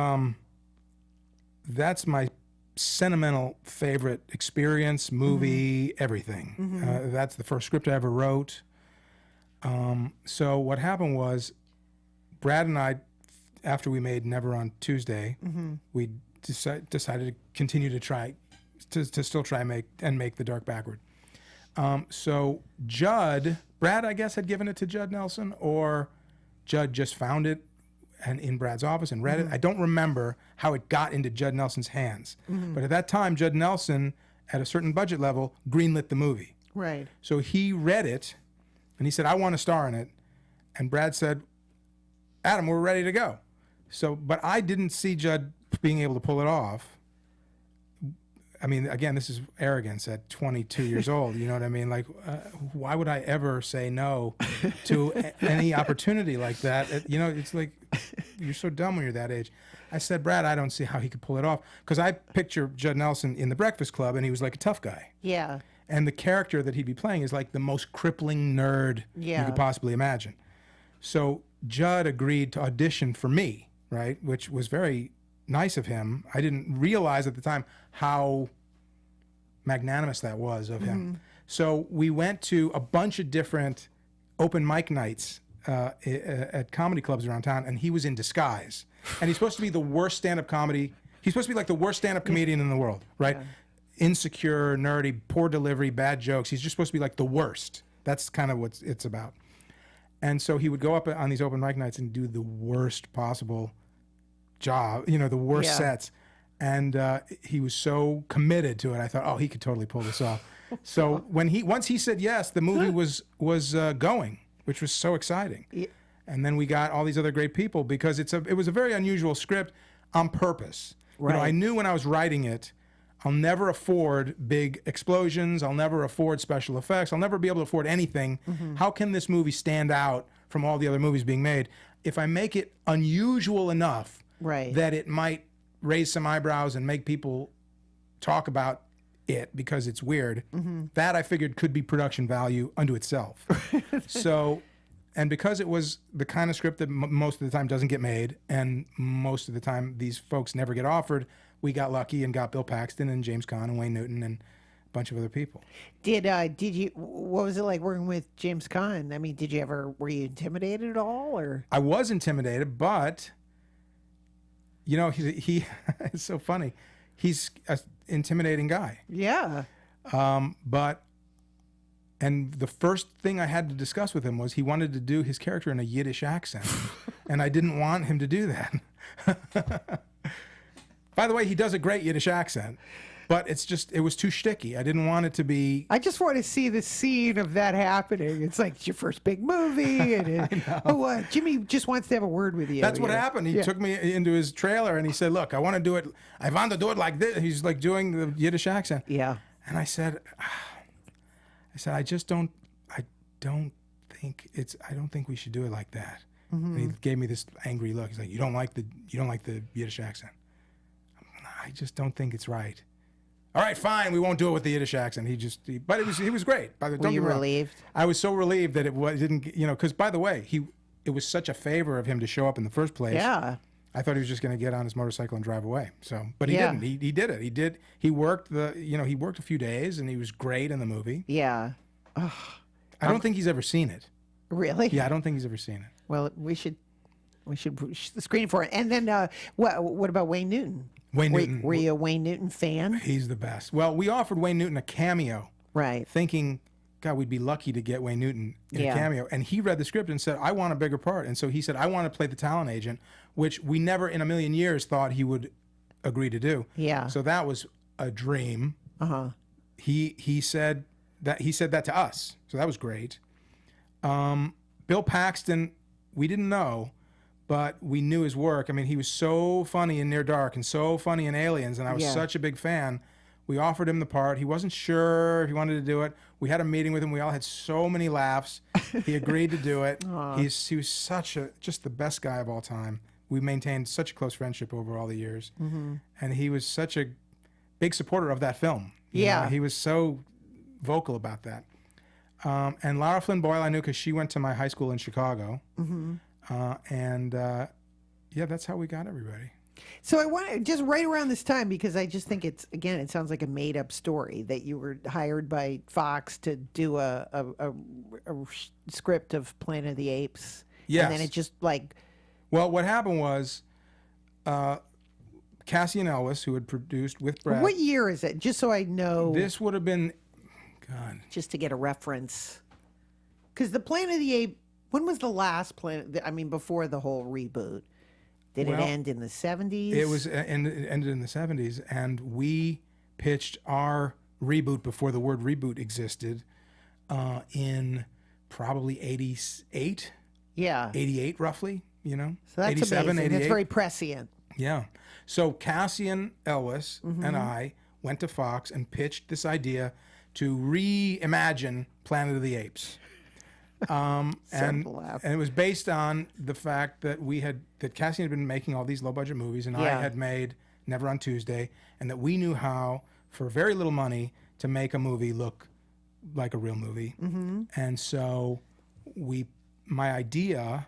that's my sentimental favorite experience, movie, everything. That's the first script I ever wrote. So what happened was, Brad and I, after we made Never on Tuesday, we decided to continue to try to still try and make The Dark Backward. So Brad, I guess, had given it to Judd Nelson, or Judd just found it and in Brad's office and read it. I don't remember how it got into Judd Nelson's hands. But at that time, Judd Nelson, at a certain budget level, greenlit the movie. Right. So he read it, and he said, I want to star in it. And Brad said, Adam, we're ready to go. So, but I didn't see Judd being able to pull it off. I mean, again, this is arrogance at 22 years old. You know what I mean? Like, why would I ever say no to any opportunity like that? You know, it's like, you're so dumb when you're that age. I said, Brad, I don't see how he could pull it off. Because I picture Judd Nelson in The Breakfast Club, and he was like a tough guy. Yeah. And the character that he'd be playing is like the most crippling nerd you could possibly imagine. So Judd agreed to audition for me, right? Which was very nice of him. I didn't realize at the time how magnanimous that was of him. So we went to a bunch of different open mic nights at comedy clubs around town, and he was in disguise. And he's supposed to be the worst stand-up comedy. He's supposed to be like the worst stand-up comedian in the world, right? Yeah. Insecure, nerdy, poor delivery, bad jokes. He's just supposed to be like the worst. That's kind of what it's about. And so he would go up on these open mic nights and do the worst possible job, you know, the worst sets. And he was so committed to it. I thought, oh, he could totally pull this off. So once he said yes, the movie was going, which was so exciting. Yeah. And then we got all these other great people, because it was a very unusual script on purpose. Right. You know, I knew when I was writing it, I'll never afford big explosions. I'll never afford special effects. I'll never be able to afford anything. How can this movie stand out from all the other movies being made if I make it unusual enough that it might raise some eyebrows and make people talk about it because it's weird? That I figured could be production value unto itself. So, and because it was the kind of script that most of the time doesn't get made, and most of the time these folks never get offered, we got lucky and got Bill Paxton and James Caan and Wayne Newton and a bunch of other people. Did you? What was it like working with James Caan? I mean, were you intimidated at all, or? I was intimidated, but you know, he it's so funny. He's an intimidating guy. Yeah. And the first thing I had to discuss with him was he wanted to do his character in a Yiddish accent, and I didn't want him to do that. By the way, he does a great Yiddish accent, but it was too shticky. I didn't want it to be. I just want to see the scene of that happening. It's like it's your first big movie, and Jimmy just wants to have a word with you. That's what happened. He took me into his trailer and he said, "Look, I want to do it. I want to do it like this." He's like doing the Yiddish accent. Yeah. And I said, I don't think we should do it like that. And he gave me this angry look. He's like, you don't like the Yiddish accent. I just don't think it's right. All right, fine, we won't do it with the Yiddish accent. But he was great. Were you relieved? I was so relieved that it didn't, you know, because by the way, it was such a favor of him to show up in the first place. Yeah. I thought he was just going to get on his motorcycle and drive away. So, but he didn't. He did it. He worked he worked a few days, and he was great in the movie. Yeah. I don't think he's ever seen it. Really? Yeah, I don't think he's ever seen it. Well, we should screen for it. And then what about Wayne Newton? Were you a Wayne Newton fan? He's the best. Well, we offered Wayne Newton a cameo. Right. Thinking, God, we'd be lucky to get Wayne Newton in a cameo. And he read the script and said, I want a bigger part. And so he said, I want to play the talent agent, which we never in a million years thought he would agree to do. Yeah. So that was a dream. He said that to us. So that was great. Bill Paxton, we didn't know, but we knew his work. I mean, he was so funny in Near Dark and so funny in Aliens, and I was such a big fan. We offered him the part. He wasn't sure if he wanted to do it. We had a meeting with him. We all had so many laughs. He agreed to do it. He was just the best guy of all time. We maintained such a close friendship over all the years. And he was such a big supporter of that film. You know, he was so vocal about that. And Lara Flynn Boyle I knew because she went to my high school in Chicago. That's how we got everybody. So I want to just right around this time, because I just think it sounds like a made up story that you were hired by Fox to do a script of Planet of the Apes. Yes. And then it just like. Well, what happened was Cassian Elwes, who had produced with Brad. What year is it? Just so I know. This would have been, God. Just to get a reference. Because the Planet of the Apes, when was the last Planet? I mean, before the whole reboot. Did it end in the 70s? It ended in the 70s, and we pitched our reboot before the word reboot existed in probably 88. Yeah. 88, roughly, you know? So that's 87, amazing. 88. That's very prescient. Yeah. So Cassian Elwes and I went to Fox and pitched this idea to reimagine Planet of the Apes. And it was based on the fact that Cassian had been making all these low budget movies, and I had made Never on Tuesday, and that we knew how, for very little money, to make a movie look like a real movie. And so my idea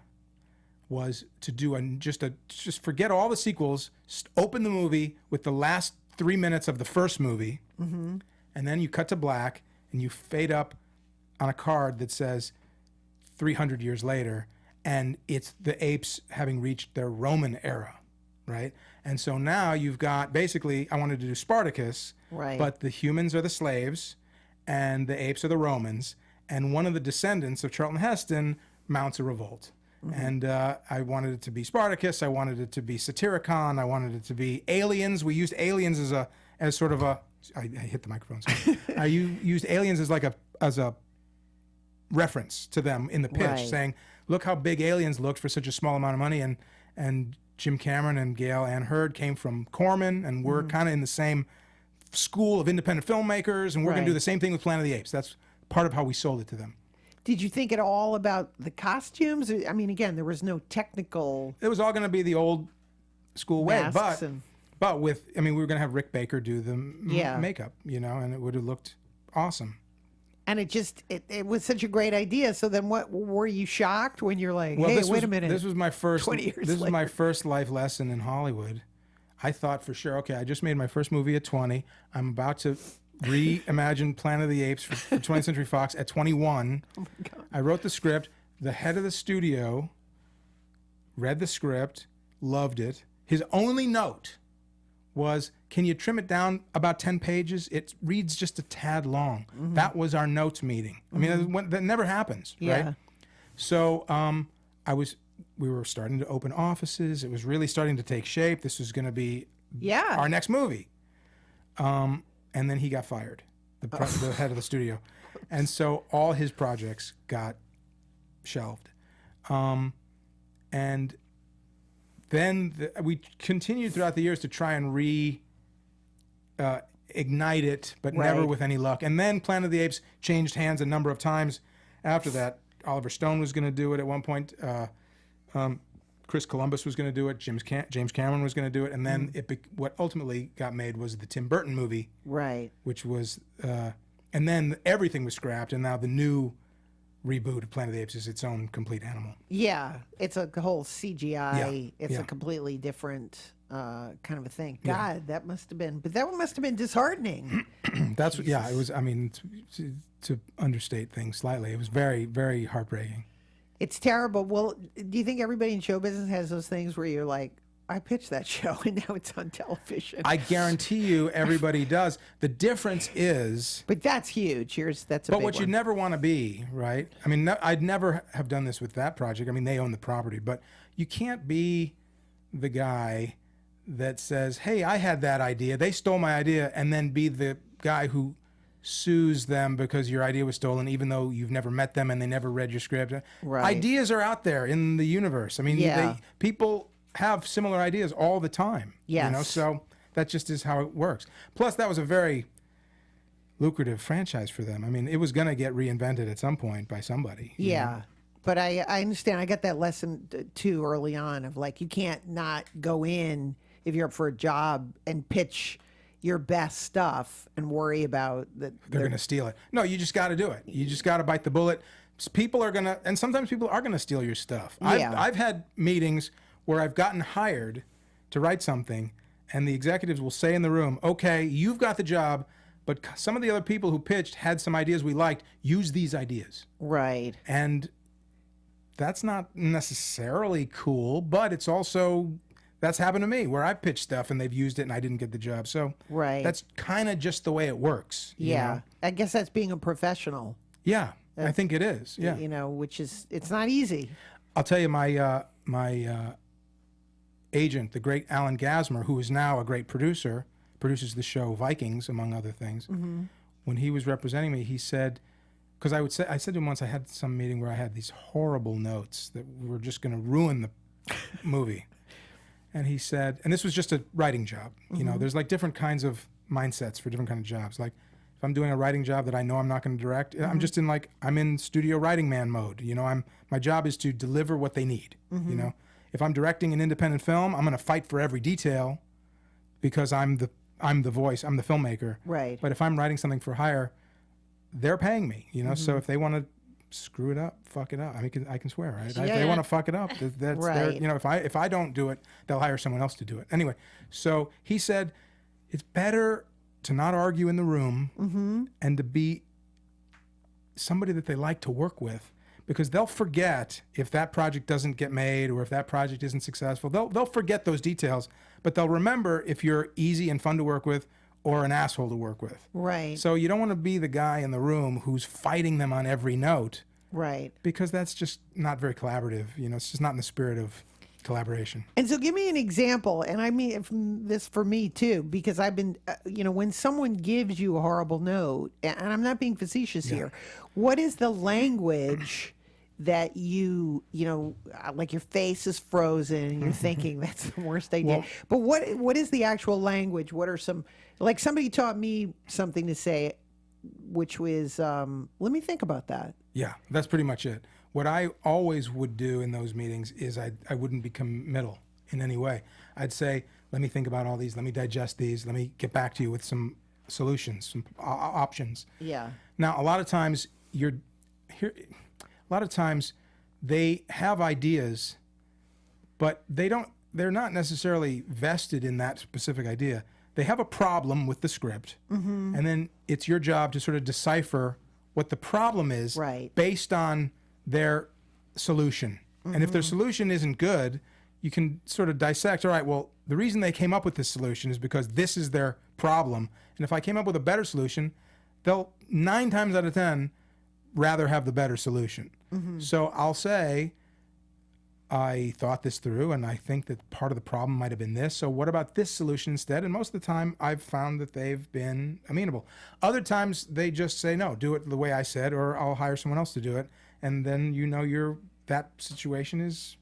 was to do just forget all the sequels, open the movie with the last 3 minutes of the first movie, and then you cut to black and you fade up on a card that says 300 years later, and it's the apes having reached their Roman era, right? And so now you've got, basically, I wanted to do Spartacus, but the humans are the slaves, and the apes are the Romans, and one of the descendants of Charlton Heston mounts a revolt. And I wanted it to be Spartacus, I wanted it to be Satyricon, I wanted it to be aliens. We used aliens as sort of a, I hit the microphone, sorry. I used aliens as a reference to them in the pitch, saying, look how big aliens looked for such a small amount of money, and Jim Cameron and Gail Ann Hurd came from Corman, and we're kind of in the same school of independent filmmakers, and we're going to do the same thing with Planet of the Apes. That's part of how we sold it to them. Did you think at all about the costumes? I mean, again, there was no technical. It was all going to be the old school way, but we were going to have Rick Baker do the makeup, you know, and it would have looked awesome. And it was such a great idea. So then, what were you shocked when you're like, hey, wait a minute? This was my first. 20 years This later. was my first life lesson in Hollywood. I thought for sure, okay, I just made my first movie at 20. I'm about to reimagine Planet of the Apes for 20th Century Fox at 21. Oh my God. I wrote the script. The head of the studio read the script, loved it. His only note was, can you trim it down about 10 pages? It reads just a tad long. That was our notes meeting. I mean, that never happens, right? So we were starting to open offices. It was really starting to take shape. This was going to be our next movie. And then he got fired, the head of the studio. And so all his projects got shelved. And then we continued throughout the years to try and ignite it, but never with any luck. And then Planet of the Apes changed hands a number of times after that. Oliver Stone was going to do it at one point. Chris Columbus was going to do it. James Cameron was going to do it. And then what ultimately got made was the Tim Burton movie. Right. Which was, and then everything was scrapped, and now the new reboot of Planet of the Apes is its own complete animal. Yeah, it's a whole CGI. It's a completely different kind of a thing. God, that must have been disheartening. That's what, it was. I mean, to understate things slightly, it was very, very heartbreaking. It's terrible. Well, do you think everybody in show business has those things where you're like, I pitched that show and now it's on television? I guarantee you everybody does. The difference is... But that's huge. That's a big one. You never want to be, right? I mean, I'd never have done this with that project. I mean, they own the property. But you can't be the guy that says, hey, I had that idea. They stole my idea. And then be the guy who sues them because your idea was stolen, even though you've never met them and they never read your script. Right. Ideas are out there in the universe. I mean, people have similar ideas all the time. Yes. You know, so that just is how it works. Plus, that was a very lucrative franchise for them. I mean, it was going to get reinvented at some point by somebody. Yeah. You know? But I understand. I got that lesson too early on of like, you can't not go in if you're up for a job and pitch your best stuff and worry about that they're going to steal it. No, you just got to do it. You just got to bite the bullet. People are going to, and sometimes people are going to steal your stuff. Yeah. I've had meetings where I've gotten hired to write something, and the executives will say in the room, okay, you've got the job, but some of the other people who pitched had some ideas we liked. Use these ideas. Right. And that's not necessarily cool, but it's also, that's happened to me where I pitched stuff and they've used it and I didn't get the job. So that's kind of just the way it works. Yeah. You know? I guess that's being a professional. Yeah, I think it is. Yeah. You know, which is, it's not easy. I'll tell you, my agent, the great Alan Gasmer, who is now a great producer, produces the show Vikings, among other things. When he was representing me, he said, because I said to him once, I had some meeting where I had these horrible notes that were just going to ruin the movie. And he said, and this was just a writing job. You know, there's like different kinds of mindsets for different kinds of jobs. Like if I'm doing a writing job that I know I'm not going to direct, I'm just in I'm in studio writing man mode. You know, my job is to deliver what they need. You know, if I'm directing an independent film, I'm going to fight for every detail because I'm the voice, I'm the filmmaker. Right. But if I'm writing something for hire, they're paying me. You know, so if they want to screw it up, fuck it up. I mean, I can swear, right? If they want to fuck it up, that's their, you know, if I don't do it, they'll hire someone else to do it. Anyway, so he said, it's better to not argue in the room and to be somebody that they like to work with, because they'll forget if that project doesn't get made or if that project isn't successful. They'll forget those details, but they'll remember if you're easy and fun to work with or an asshole to work with. Right. So you don't want to be the guy in the room who's fighting them on every note. Right. Because that's just not very collaborative. You know, it's just not in the spirit of collaboration. And so give me an example, and I mean this for me too, because I've been, you know, when someone gives you a horrible note, and I'm not being facetious here, what is the language that you know, like your face is frozen and you're thinking that's the worst idea. Well, but what is the actual language? What are some, like somebody taught me something to say, which was, let me think about that. Yeah, that's pretty much it. What I always would do in those meetings is I wouldn't become middle in any way. I'd say, let me think about all these, let me digest these, let me get back to you with some solutions, some options. Yeah. Now, a lot of times they have ideas, but they're not necessarily vested in that specific idea. They have a problem with the script, and then it's your job to sort of decipher what the problem is based on their solution. And if their solution isn't good, you can sort of dissect, all right, well, the reason they came up with this solution is because this is their problem. And if I came up with a better solution, they'll 9 times out of 10 rather have the better solution. So I'll say, I thought this through and I think that part of the problem might have been this. So what about this solution instead? And most of the time I've found that they've been amenable. Other times they just say, no, do it the way I said, or I'll hire someone else to do it. And then you know that situation is,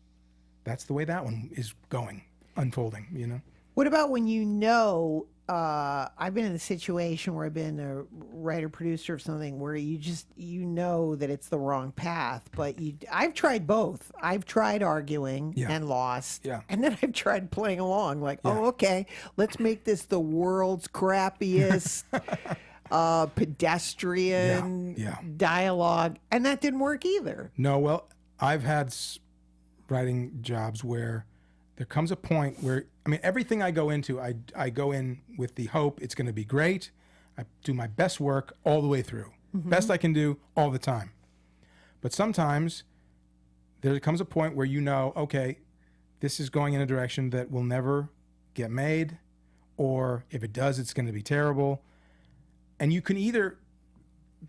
that's the way that one is going, unfolding, you know? What about when you know, I've been in a situation where I've been a writer, producer of something where you know that it's the wrong path, but I've tried both. I've tried arguing and lost. Yeah. And then I've tried playing along like, oh, okay, let's make this the world's crappiest pedestrian dialogue. And that didn't work either. No, well, I've had writing jobs where there comes a point where, I mean, everything I go into, I go in with the hope it's going to be great. I do my best work all the way through. Best I can do all the time. But sometimes there comes a point where you know, okay, this is going in a direction that will never get made, or if it does, it's going to be terrible. And you can either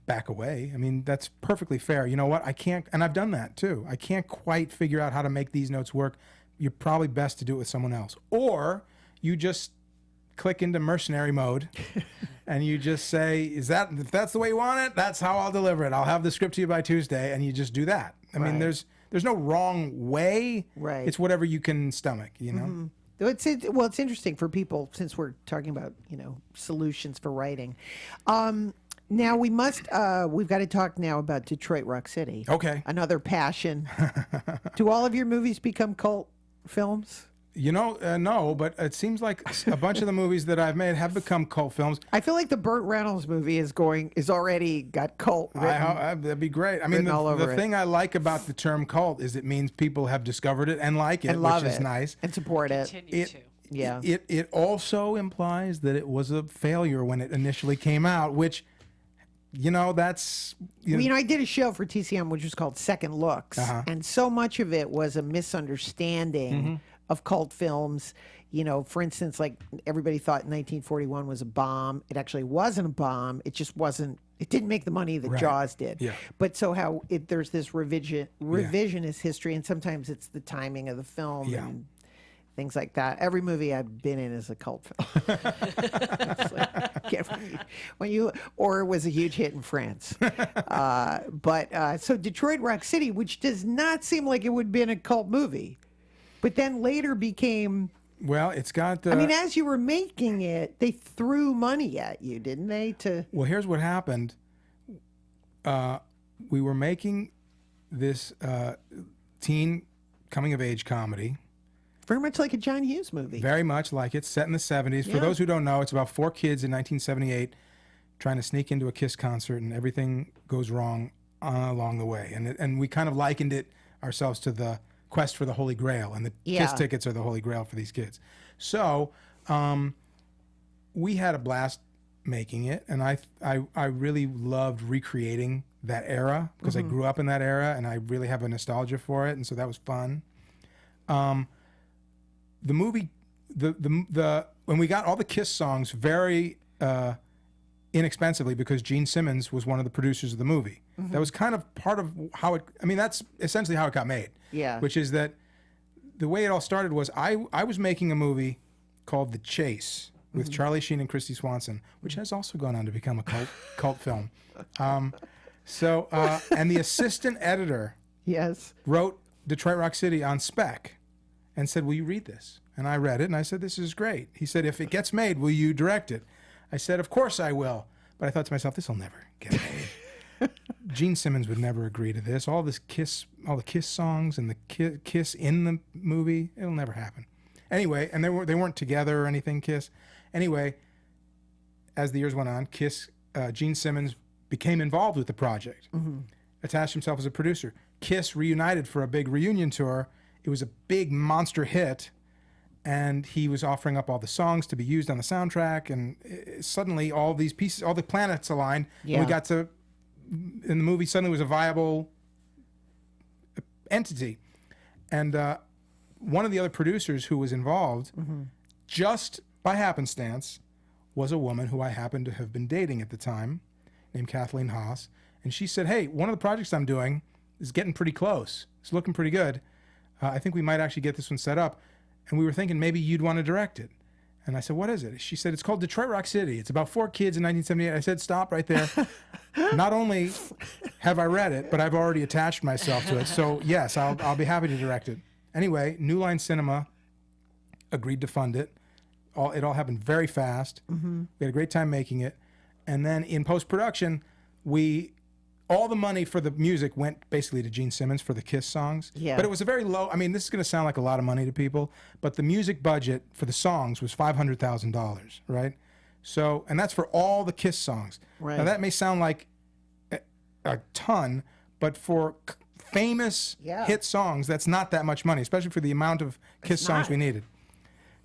back away. I mean, that's perfectly fair. You know what? I can't, and I've done that too. I can't quite figure out how to make these notes work. You're probably best to do it with someone else. Or you just click into mercenary mode. And you just say, if that's the way you want it, that's how I'll deliver it. I'll have the script to you by Tuesday, and you just do that. I mean, there's no wrong way. Right. It's whatever you can stomach, you know? Mm-hmm. It's interesting for people, since we're talking about, solutions for writing. Now we've got to talk now about Detroit Rock City. Okay. Another passion. Do all of your movies become cult films? No, but it seems like a bunch of the movies that I've made have become cult films. I feel like the Burt Reynolds movie is already got cult written. That'd be great. I mean, the thing I like about the term cult is it means people have discovered it and like it, and love which is it nice. and support it. Yeah. It also implies that it was a failure when it initially came out, which, that's... I did a show for TCM which was called Second Looks, and so much of it was a misunderstanding of cult films. For instance, like everybody thought 1941 was a bomb. It actually wasn't a bomb. It just wasn't. It didn't make the money that Jaws did. Yeah. But so there's this revisionist history, and sometimes it's the timing of the film and things like that. Every movie I've been in is a cult film. Or it was a huge hit in France. So Detroit Rock City, which does not seem like it would have been a cult movie, but then later became... Well, it's got... as you were making it, they threw money at you, didn't they? Well, here's what happened. We were making this teen coming-of-age comedy. Very much like a John Hughes movie. Very much like it. Set in the 70s. Yeah. For those who don't know, it's about 4 kids in 1978 trying to sneak into a Kiss concert, and everything goes wrong along the way. And we kind of likened it ourselves to the quest for the Holy Grail, and the Kiss tickets are the Holy Grail for these kids. So we had a blast making it, and I really loved recreating that era because I grew up in that era, and I really have a nostalgia for it, and so that was fun. The movie, when we got all the Kiss songs very inexpensively, because Gene Simmons was one of the producers of the movie. That was kind of part of how it... that's essentially how it got made. Yeah. Which is that the way it all started was I was making a movie called The Chase with Charlie Sheen and Christy Swanson, which has also gone on to become a cult film. And the assistant editor wrote Detroit Rock City on spec and said, "Will you read this?" And I read it, and I said, "This is great." He said, "If it gets made, will you direct it?" I said, "Of course I will." But I thought to myself, this will never get made. Gene Simmons would never agree to this. All the Kiss songs and the Kiss in the movie, it'll never happen. Anyway, and they weren't together or anything, Kiss. Anyway, as the years went on, Gene Simmons became involved with the project, attached himself as a producer. Kiss reunited for a big reunion tour. It was a big monster hit, and he was offering up all the songs to be used on the soundtrack, and suddenly all these pieces, all the planets aligned, and we got to... in the movie suddenly was a viable entity. And one of the other producers who was involved, just by happenstance, was a woman who I happened to have been dating at the time, named Kathleen Haas. And she said, "Hey, one of the projects I'm doing is getting pretty close. It's looking pretty good. I think we might actually get this one set up. And we were thinking maybe you'd want to direct it." And I said, "What is it?" She said, "It's called Detroit Rock City. It's about 4 kids in 1978. I said, "Stop right there." Not only have I read it, but I've already attached myself to it. So yes, I'll be happy to direct it. Anyway, New Line Cinema agreed to fund it. It all happened very fast. We had a great time making it. And then in post-production, all the money for the music went basically to Gene Simmons for the Kiss songs. Yeah. But it was a very low... this is going to sound like a lot of money to people, but the music budget for the songs was $500,000, right? So, and that's for all the Kiss songs. Right. Now, that may sound like a ton, but for famous hit songs, that's not that much money, especially for the amount of Kiss songs we needed.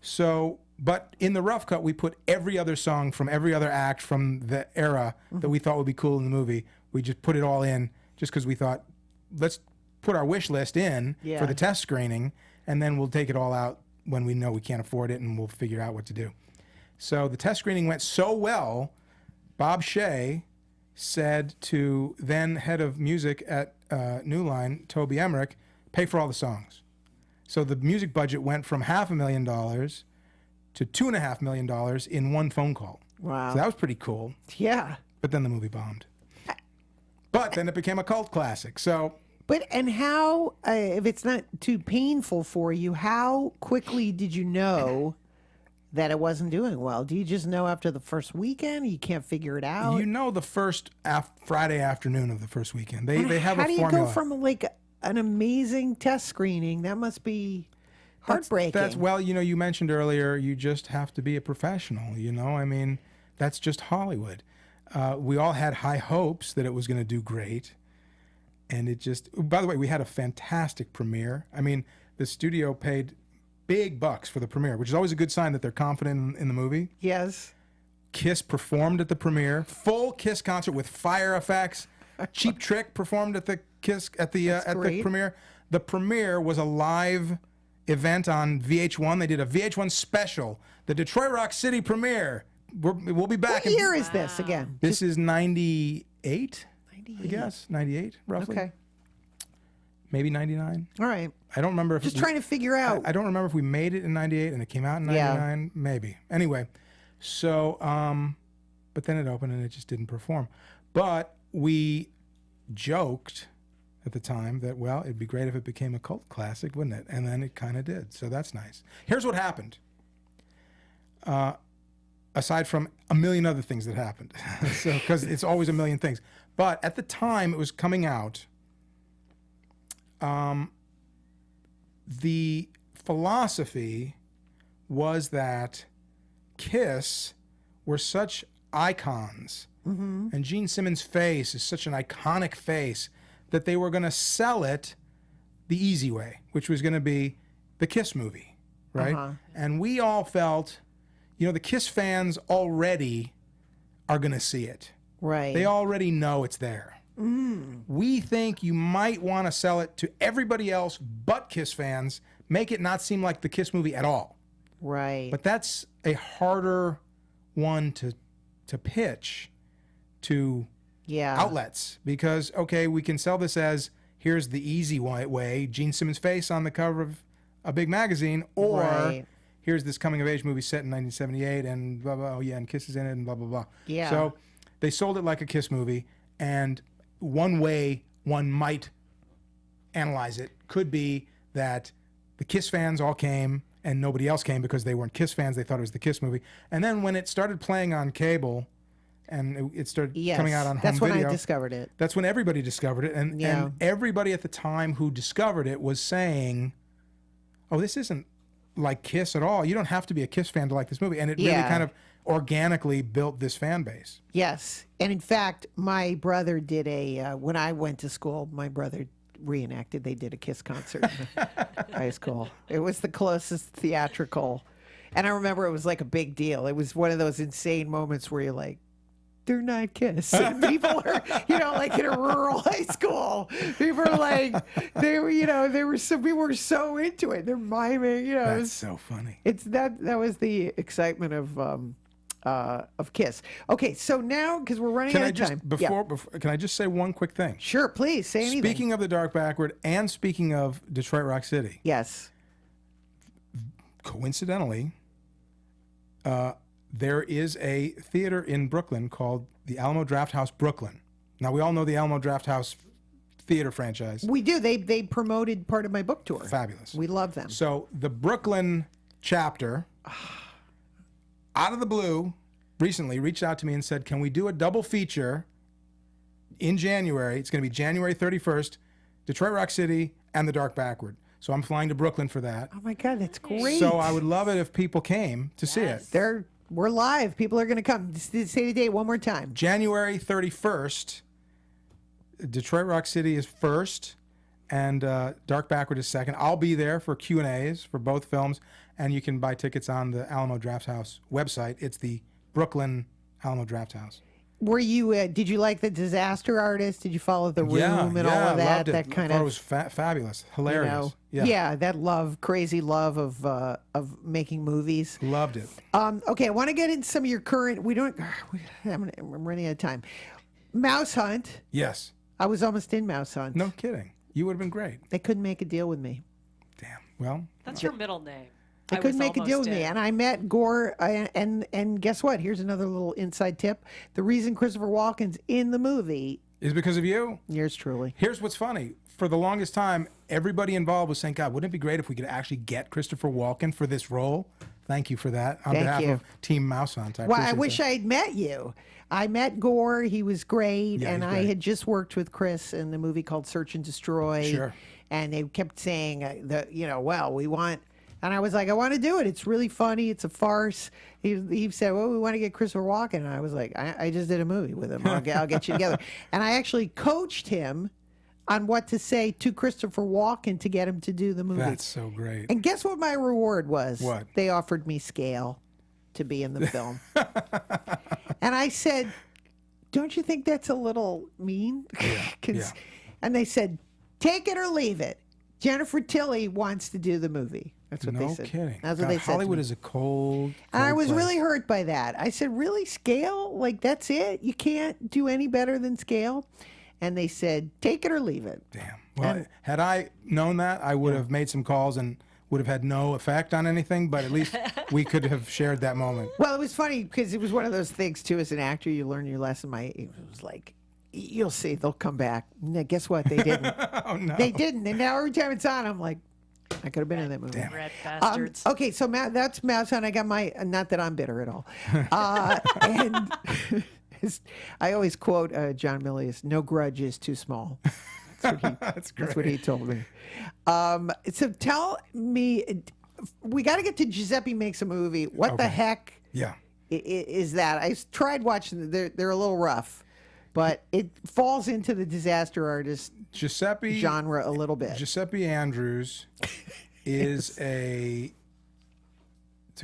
So, but in the rough cut, we put every other song from every other act from the era that we thought would be cool in the movie. We just put it all in just because we thought, let's put our wish list in for the test screening, and then we'll take it all out when we know we can't afford it, and we'll figure out what to do. So the test screening went so well, Bob Shea said to then head of music at New Line, Toby Emmerich, pay for all the songs. So the music budget went from $500,000 to $2.5 million in one phone call. Wow. So that was pretty cool. Yeah. But then the movie bombed. But then it became a cult classic. So. But, and how, if it's not too painful for you, how quickly did you know that it wasn't doing well? Do you just know after the first weekend? You can't figure it out? You know the first Friday afternoon of the first weekend. They have a formula. How do you go from like an amazing test screening? That must be heartbreaking. That's well, you know, you mentioned earlier, you just have to be a professional, you know? I mean, that's just Hollywood. We all had high hopes that it was going to do great. And it just, by the way, we had a fantastic premiere. I mean, the studio paid big bucks for the premiere, which is always a good sign that they're confident in the movie. Yes. Kiss performed at the premiere, full Kiss concert with fire effects. Cheap Trick performed at the Kiss at the premiere. The premiere was a live event on VH1. They did a VH1 special, the Detroit Rock City premiere. We'll be back. What year is this again? This is 98. I guess 98 roughly. Okay. Maybe 99. All right. I don't remember if just trying to figure out. I don't remember if we made it in 98 and it came out in 99. Yeah. Maybe. Anyway, so but then it opened and it just didn't perform. But we joked at the time that, well, it'd be great if it became a cult classic, wouldn't it? And then it kind of did. So that's nice. Here's what happened. Aside from a million other things that happened. So because it's always a million things. But at the time it was coming out, the philosophy was that Kiss were such icons, and Gene Simmons' face is such an iconic face, that they were going to sell it the easy way, which was going to be the Kiss movie, right? And we all felt, you know, the Kiss fans already are going to see it. Right. They already know it's there. We think you might want to sell it to everybody else but Kiss fans, make it not seem like the Kiss movie at all. Right. But that's a harder one to pitch to outlets, because, okay, we can sell this as, here's the easy way, Gene Simmons' face on the cover of a big magazine, or here's this coming-of-age movie set in 1978, and blah, blah, oh yeah, and Kiss is in it, and blah, blah, blah. Yeah. So they sold it like a Kiss movie, and one way one might analyze it could be that the Kiss fans all came and nobody else came because they weren't Kiss fans. They thought it was the Kiss movie. And then when it started playing on cable and it started coming out on home that's video. when I discovered it. That's when everybody discovered it. And everybody at the time who discovered it was saying, oh, this isn't like Kiss at all. You don't have to be a Kiss fan to like this movie. And it really kind of organically built this fan base. Yes. And in fact, my brother did when I went to school, my brother reenacted, they did a Kiss concert in high school. It was the closest theatrical. And I remember it was like a big deal. It was one of those insane moments where you're like, they're not Kiss. And people are, you know, like in a rural high school. People are like, they were, you know, we were so into it. They're miming, you know. That's so funny. It's that was the excitement of Kiss. Okay, so now, because we're running out of time. Before, can I just say one quick thing? Sure, please, say anything. Speaking of the Dark Backward and speaking of Detroit Rock City. Yes. Coincidentally, there is a theater in Brooklyn called the Alamo Drafthouse Brooklyn. Now, we all know the Alamo Drafthouse theater franchise. We do. They promoted part of my book tour. Fabulous. We love them. So the Brooklyn chapter, out of the blue, recently reached out to me and said, can we do a double feature in January? It's going to be January 31st, Detroit Rock City and the Dark Backward. So I'm flying to Brooklyn for that. Oh, my God, that's great. So I would love it if people came to see it. We're live. People are going to come. Say the date one more time. January 31st, Detroit Rock City is first, and Dark Backward is second. I'll be there for Q&As for both films, and you can buy tickets on the Alamo Drafthouse website. It's the Brooklyn Alamo Drafthouse. Were you? Did you like the Disaster Artist? Did you follow The Room and all of that? I loved it. That kind of. It was fabulous, hilarious. You know, that crazy love of making movies. Loved it. Okay, I want to get into some of your current. I'm running out of time. MouseHunt. Yes. I was almost in MouseHunt. No kidding. You would have been great. They couldn't make a deal with me. Damn. Well. That's your middle name. They couldn't make a deal with me. And I met Gore, and guess what? Here's another little inside tip. The reason Christopher Walken's in the movie is because of you. Yours truly. Here's what's funny. For the longest time, everybody involved was saying, God, wouldn't it be great if we could actually get Christopher Walken for this role? Thank you for that. On behalf of Team MouseHunt. I wish I'd met you. I met Gore. He was great. Yeah, and I had just worked with Chris in the movie called Search and Destroy. Sure. And they kept saying, well, we want... And I was like, I want to do it. It's really funny. It's a farce. He said, well, we want to get Christopher Walken. And I was like, I just did a movie with him. I'll get you together. And I actually coached him on what to say to Christopher Walken to get him to do the movie. That's so great. And guess what my reward was? What? They offered me scale to be in the film. And I said, don't you think that's a little mean? Yeah. And they said, take it or leave it. Jennifer Tilly wants to do the movie. That's what they said. No kidding. That's what they said. Hollywood is a cold And I was place. really hurt by that. I said, really, scale? Like, that's it? You can't do any better than scale? And they said, take it or leave it. Damn. Well, had I known that, I would have made some calls and would have had no effect on anything, but at least we could have shared that moment. Well, it was funny because it was one of those things, too, as an actor, you learn your lesson. It was like, you'll see, they'll come back. Now, guess what? They didn't. Oh, no. They didn't. And now every time it's on, I'm like, I could have been in that movie. Damn. Red bastards. Okay, so that's MouseHunt. I got my, not that I'm bitter at all. And I always quote John Milius, no grudge is too small. That's what he told me. So tell me, we got to get to Giuseppe Makes a Movie. What the heck is that? I tried watching, they're a little rough, but it falls into the disaster artist genre a little bit. Giuseppe Andrews is to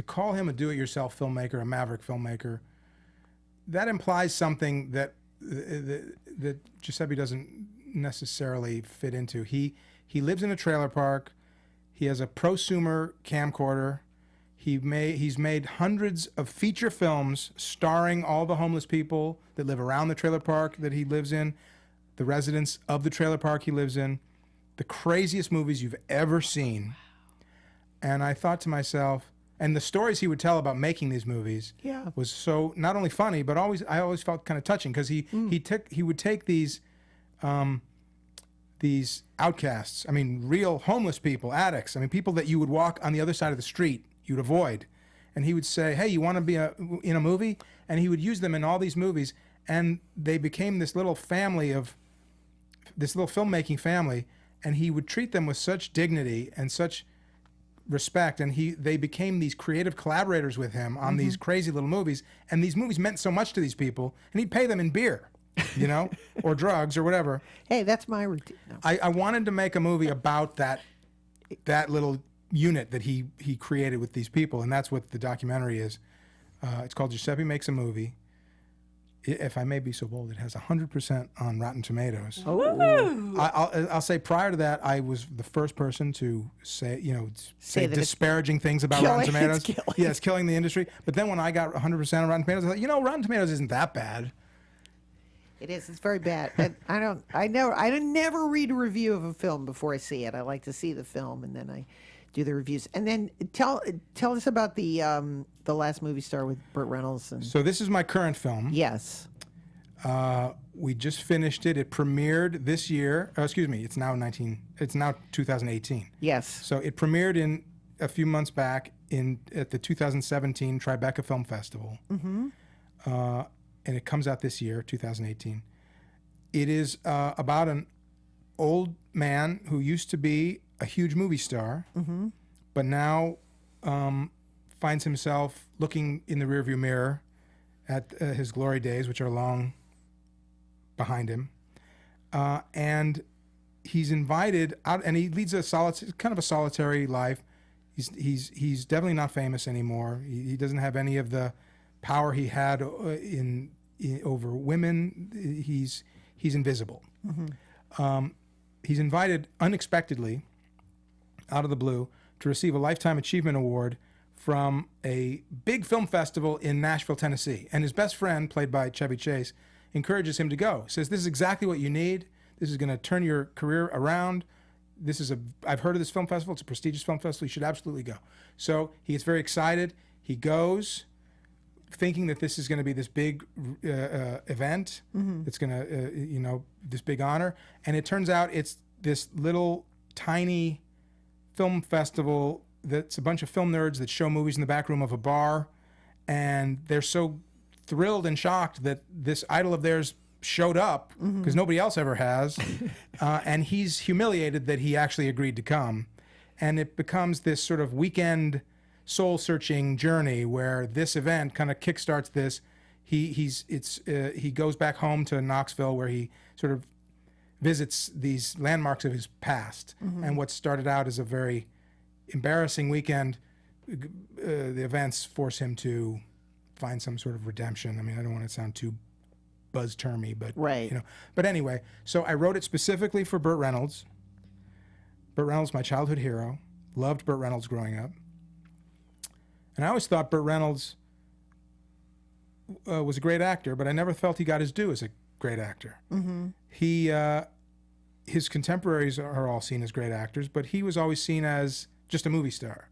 call him a do-it-yourself filmmaker, a maverick filmmaker, that implies something that Giuseppe doesn't necessarily fit into. He lives in a trailer park. He has a prosumer camcorder. He's made hundreds of feature films starring all the homeless people that live around the trailer park that he lives in, the residents of the trailer park he lives in, the craziest movies you've ever seen. And I thought to myself, and the stories he would tell about making these movies was so not only funny, but I always felt kind of touching because he would take these outcasts, I mean, real homeless people, addicts, I mean, people that you would walk on the other side of the street, you'd avoid. And he would say, hey, you want to be in a movie? And he would use them in all these movies. And they became this little filmmaking family. And he would treat them with such dignity and such respect. And they became these creative collaborators with him on these crazy little movies. And these movies meant so much to these people. And he'd pay them in beer, or drugs or whatever. Hey, that's my routine. No. I wanted to make a movie about that little unit that he created with these people, and that's what the documentary is. It's called Giuseppe Makes a Movie. If I may be so bold, it has 100% on Rotten Tomatoes. Oh. I'll say prior to that, I was the first person to say disparaging things about Rotten Tomatoes. It's killing the industry. But then when I got 100% on Rotten Tomatoes, I thought, Rotten Tomatoes isn't that bad. It is. It's very bad. And I never read a review of a film before I see it. I like to see the film and then I do the reviews. And then tell us about the last movie star with Burt Reynolds. So this is my current film. Yes. We just finished it. It premiered this year. It's now 2018. Yes. So it premiered in a few months back at the 2017 Tribeca Film Festival. Mm-hmm. And it comes out this year, 2018. It is about an old man who used to be a huge movie star, but now finds himself looking in the rearview mirror at his glory days, which are long behind him. And he's invited out, and he leads kind of a solitary life. He's definitely not famous anymore. He doesn't have any of the power he had over women. He's invisible. He's invited unexpectedly, out of the blue, to receive a Lifetime Achievement Award from a big film festival in Nashville, Tennessee. And his best friend, played by Chevy Chase, encourages him to go. Says, this is exactly what you need. This is going to turn your career around. I've heard of this film festival. It's a prestigious film festival. You should absolutely go. So he gets very excited. He goes, thinking that this is going to be this big event. It's going to, this big honor. And it turns out it's this little tiny film festival that's a bunch of film nerds that show movies in the back room of a bar. And they're so thrilled and shocked that this idol of theirs showed up, because nobody else ever has. And he's humiliated that he actually agreed to come. And it becomes this sort of weekend soul-searching journey where this event kind of kickstarts this. He goes back home to Knoxville, where he sort of visits these landmarks of his past. And what started out as a very embarrassing weekend, the events force him to find some sort of redemption. I mean, I don't want to sound too buzz-termy, but right. But anyway, so I wrote it specifically for Burt Reynolds. Burt Reynolds, my childhood hero. Loved Burt Reynolds growing up. And I always thought Burt Reynolds was a great actor, but I never felt he got his due as a great actor. His contemporaries are all seen as great actors, but he was always seen as just a movie star.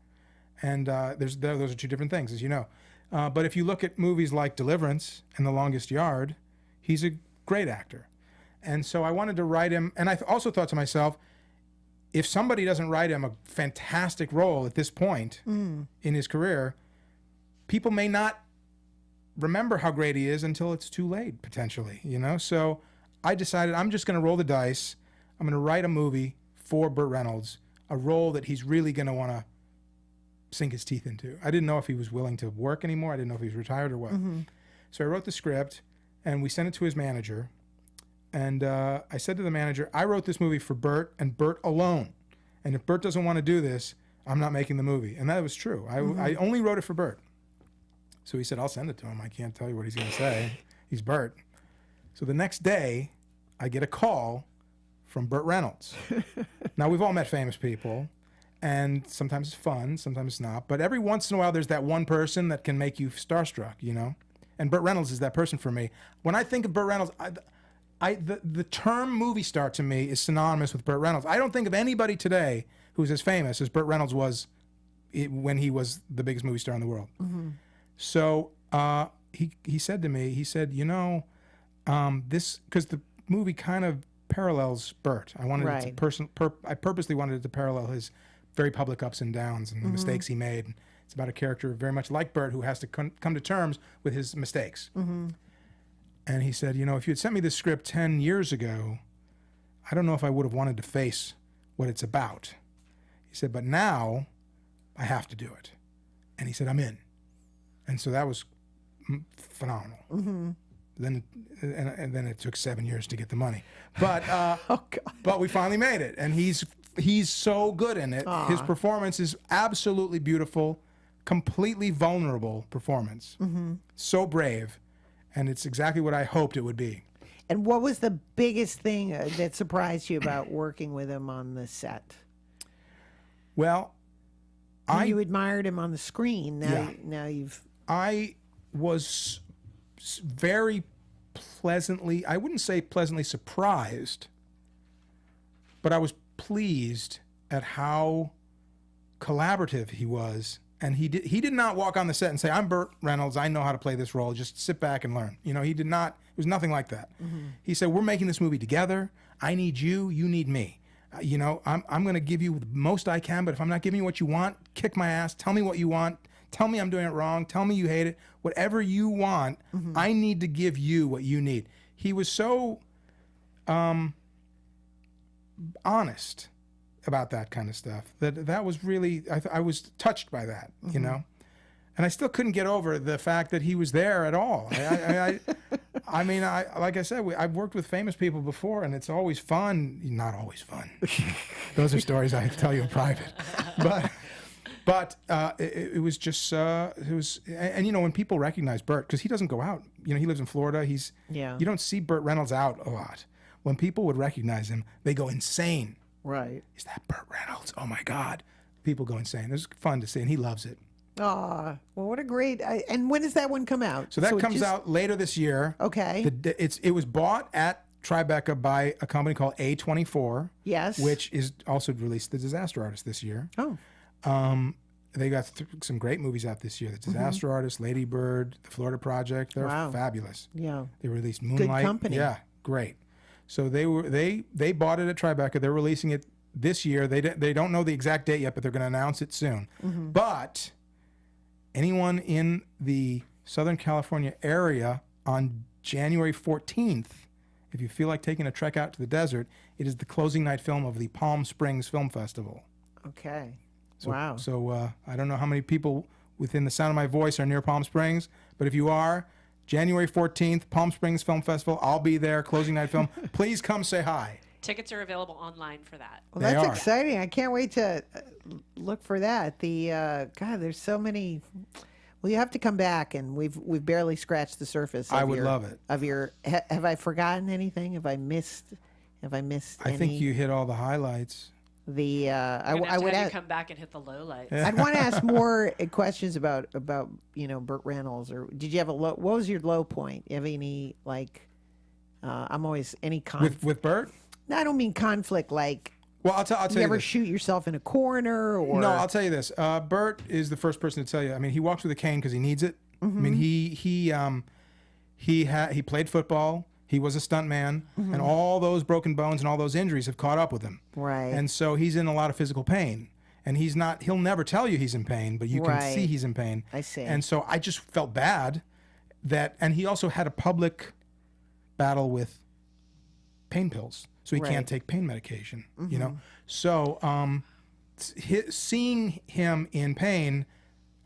And those are two different things, as you know. But if you look at movies like Deliverance and The Longest Yard, he's a great actor. And so I wanted to write him, and I also thought to myself, if somebody doesn't write him a fantastic role at this point in his career, people may not remember how great he is until it's too late, potentially, So I decided I'm just going to roll the dice. I'm going to write a movie for Burt Reynolds, a role that he's really going to want to sink his teeth into. I didn't know if he was willing to work anymore. I didn't know if he was retired or what. So I wrote the script, and we sent it to his manager. And I said to the manager, I wrote this movie for Burt and Burt alone. And if Burt doesn't want to do this, I'm not making the movie. And that was true. I only wrote it for Burt. So he said, I'll send it to him. I can't tell you what he's going to say. He's Burt. So the next day, I get a call from Burt Reynolds. Now, we've all met famous people. And sometimes it's fun, sometimes it's not. But every once in a while, there's that one person that can make you starstruck, And Burt Reynolds is that person for me. When I think of Burt Reynolds, the term movie star to me is synonymous with Burt Reynolds. I don't think of anybody today who's as famous as Burt Reynolds was when he was the biggest movie star in the world. So he said to me, this, because the movie kind of parallels Burt. I wanted it to I purposely wanted it to parallel his very public ups and downs and the mistakes he made. It's about a character very much like Burt who has to come to terms with his mistakes. And he said, if you had sent me this script 10 years ago, I don't know if I would have wanted to face what it's about. He said, but now I have to do it. And he said, I'm in. And so that was phenomenal. Then it took 7 years to get the money. But but we finally made it. And he's so good in it. His performance is absolutely beautiful, completely vulnerable performance. So brave. And it's exactly what I hoped it would be. And what was the biggest thing that surprised you about working with him on the set? Well, you admired him on the screen. Now you've... I was very pleasantly, I wouldn't say pleasantly surprised, but I was pleased at how collaborative he was. And he did not walk on the set and say, I'm Burt Reynolds, I know how to play this role, just sit back and learn. He did not, it was nothing like that. He said, we're making this movie together. I need you, you need me. I'm going to give you the most I can, but if I'm not giving you what you want, kick my ass, tell me what you want, tell me I'm doing it wrong, tell me you hate it. Whatever you want, I need to give you what you need. He was so honest about that kind of stuff that was really, I was touched by that, And I still couldn't get over the fact that he was there at all. I mean, like I said, I've worked with famous people before, and it's always fun. Not always fun. Those are stories I tell you in private. But it was just, and when people recognize Burt, because he doesn't go out, he lives in Florida. You don't see Burt Reynolds out a lot. When people would recognize him, they go insane. Right. Is that Burt Reynolds? Oh my God. People go insane. It was fun to see, and he loves it. Well, what a great, and when does that one come out? So that comes out later this year. Okay. It was bought at Tribeca by a company called A24. Yes. Which is also released The Disaster Artist this year. Oh. They got some great movies out this year. The Disaster Artist, Lady Bird, The Florida Project. They're fabulous. Yeah. They released Moonlight. Good company. Yeah, great. So they bought it at Tribeca. They're releasing it this year. They don't know the exact date yet, but they're going to announce it soon. But anyone in the Southern California area on January 14th, if you feel like taking a trek out to the desert, it is the closing night film of the Palm Springs Film Festival. Okay. So, So I don't know how many people within the sound of my voice are near Palm Springs, but if you are, January 14th, Palm Springs Film Festival, I'll be there, closing night film. Please come say hi. Tickets are available online for that. Well, that's exciting. I can't wait to look for that. God, there's so many. Well, you have to come back, and we've barely scratched the surface. I would love it. Have I forgotten anything? Have I missed? I think you hit all the highlights. I would have to come back and hit the lowlights. I'd want to ask more questions about Burt Reynolds, or did you have what was your low point? You have any I'm always any conflict with Burt? No, I don't mean conflict like. Well, I'll tell you. You ever this. shoot yourself in a corner or? No, I'll tell you this. Burt is the first person to tell you. I mean, he walks with a cane because he needs it. I mean, he played football. He was a stuntman, and all those broken bones and all those injuries have caught up with him. Right. And so he's in a lot of physical pain. And he'll never tell you he's in pain, but you can see he's in pain. I see. And so I just felt bad and he also had a public battle with pain pills. So he can't take pain medication, you know? So seeing him in pain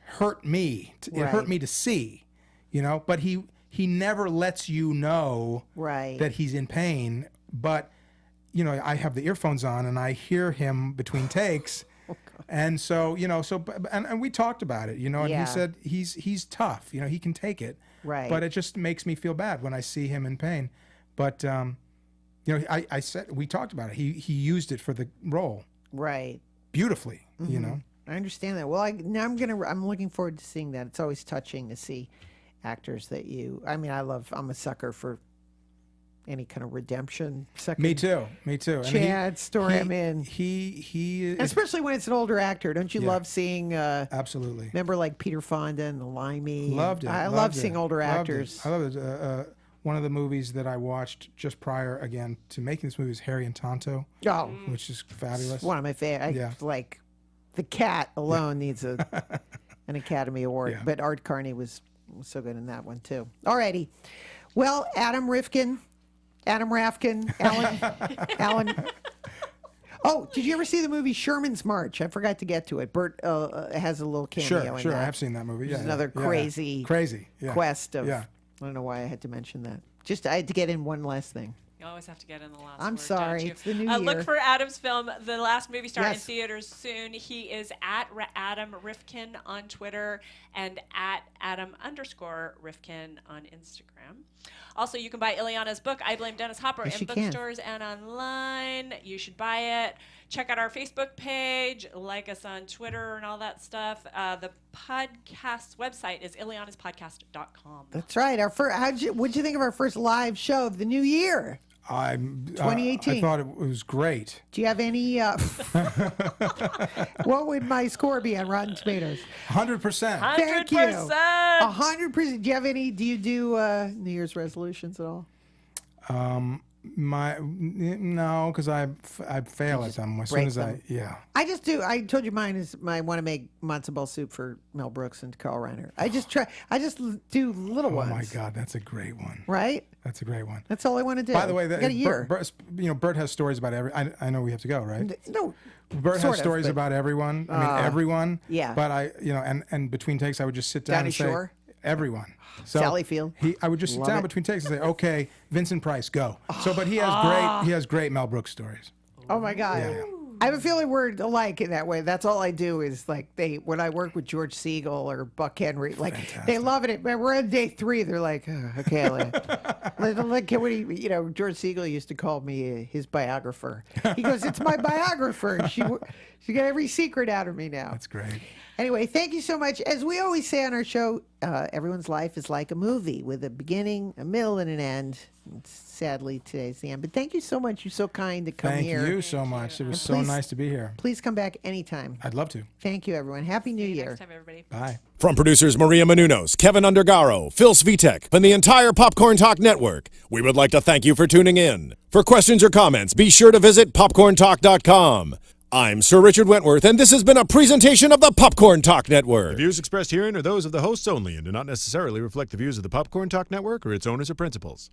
hurt me. It hurt me to see, you know? But he never lets you know that he's in pain. But, you know, I have the earphones on and I hear him between takes. And so, you know, and we talked about it, you know, and he said he's tough, you know, he can take it. Right. But it just makes me feel bad when I see him in pain. But, you know, I said, we talked about it. He used it for the role. Right. Beautifully, you know. I understand that. Well, I'm looking forward to seeing that. It's always touching to see actors that I'm a sucker for any kind of redemption. Me too. Chad story. I'm in. He especially when it's an older actor. Don't you love seeing? Absolutely. Remember, like Peter Fonda and The Limey. Loved it. I love seeing older actors. I love it. One of the movies that I watched just prior again to making this movie is Harry and Tonto. Oh, which is fabulous. One of my favorite. Like the cat alone needs an Academy Award. Yeah. But Art Carney was so good in that one too. Alrighty. Well, Adam Rifkin, Alan. Oh, did you ever see the movie Sherman's March? I forgot to get to it. Burt has a little cameo in that. Sure, I have seen that movie. Yeah, another crazy quest of. Yeah. I don't know why I had to mention that. Just I had to get in one last thing. You always have to get in the last I'm word, sorry. don't you? It's the new year. Look for Adam's film, The Last Movie Star, in Yes. theaters soon. He is at Adam Rifkin on Twitter and at Adam_Rifkin on Instagram. Also, you can buy Illeana's book, I Blame Dennis Hopper, Yes, in you can. bookstores and online. You should buy it. Check out our Facebook page, like us on Twitter and all that stuff. The podcast website is illeanaspodcast.com. That's right. What'd you think of our first live show of the new year? 2018. I thought it was great. Do you have any? What would my score be on Rotten Tomatoes? 100%. Thank you. 100%. 100%. Do you have any? Do you do New Year's resolutions at all? No, because I fail at them as soon as I I just do. I told you mine is I want to make matzo ball soup for Mel Brooks and Carl Reiner. I just do little ones. Oh my God, that's a great one. Right? That's a great one. That's all I want to do. By the way, got a year. Burt has stories about every. I know we have to go, right? No. Burt has stories about everyone. I mean, everyone. Yeah. But and between takes, I would just sit down Danny and say Shore? everyone. So Sally Field. I would just sit Love down it. between takes and say, okay, Vincent Price, go. But he has great Mel Brooks stories. Oh my God. Yeah. I have a feeling we're alike in that way. That's all I do is like when I work with George Siegel or Buck Henry, like they love it. We're on day 3. They're like, okay, George Siegel used to call me his biographer. He goes, it's my biographer. She got every secret out of me now. That's great. Anyway, thank you so much. As we always say on our show, everyone's life is like a movie with a beginning, a middle, and an end. Sadly, today's the end. But thank you so much. You're so kind to come here. Thank you so much. It was so nice to be here. Please come back anytime. I'd love to. Thank you, everyone. Happy New Year. Next time, everybody. Bye. From producers Maria Menounos, Kevin Undergaro, Phil Svitek, and the entire Popcorn Talk Network, we would like to thank you for tuning in. For questions or comments, be sure to visit popcorntalk.com. I'm Sir Richard Wentworth, and this has been a presentation of the Popcorn Talk Network. The views expressed herein are those of the hosts only and do not necessarily reflect the views of the Popcorn Talk Network or its owners or principals.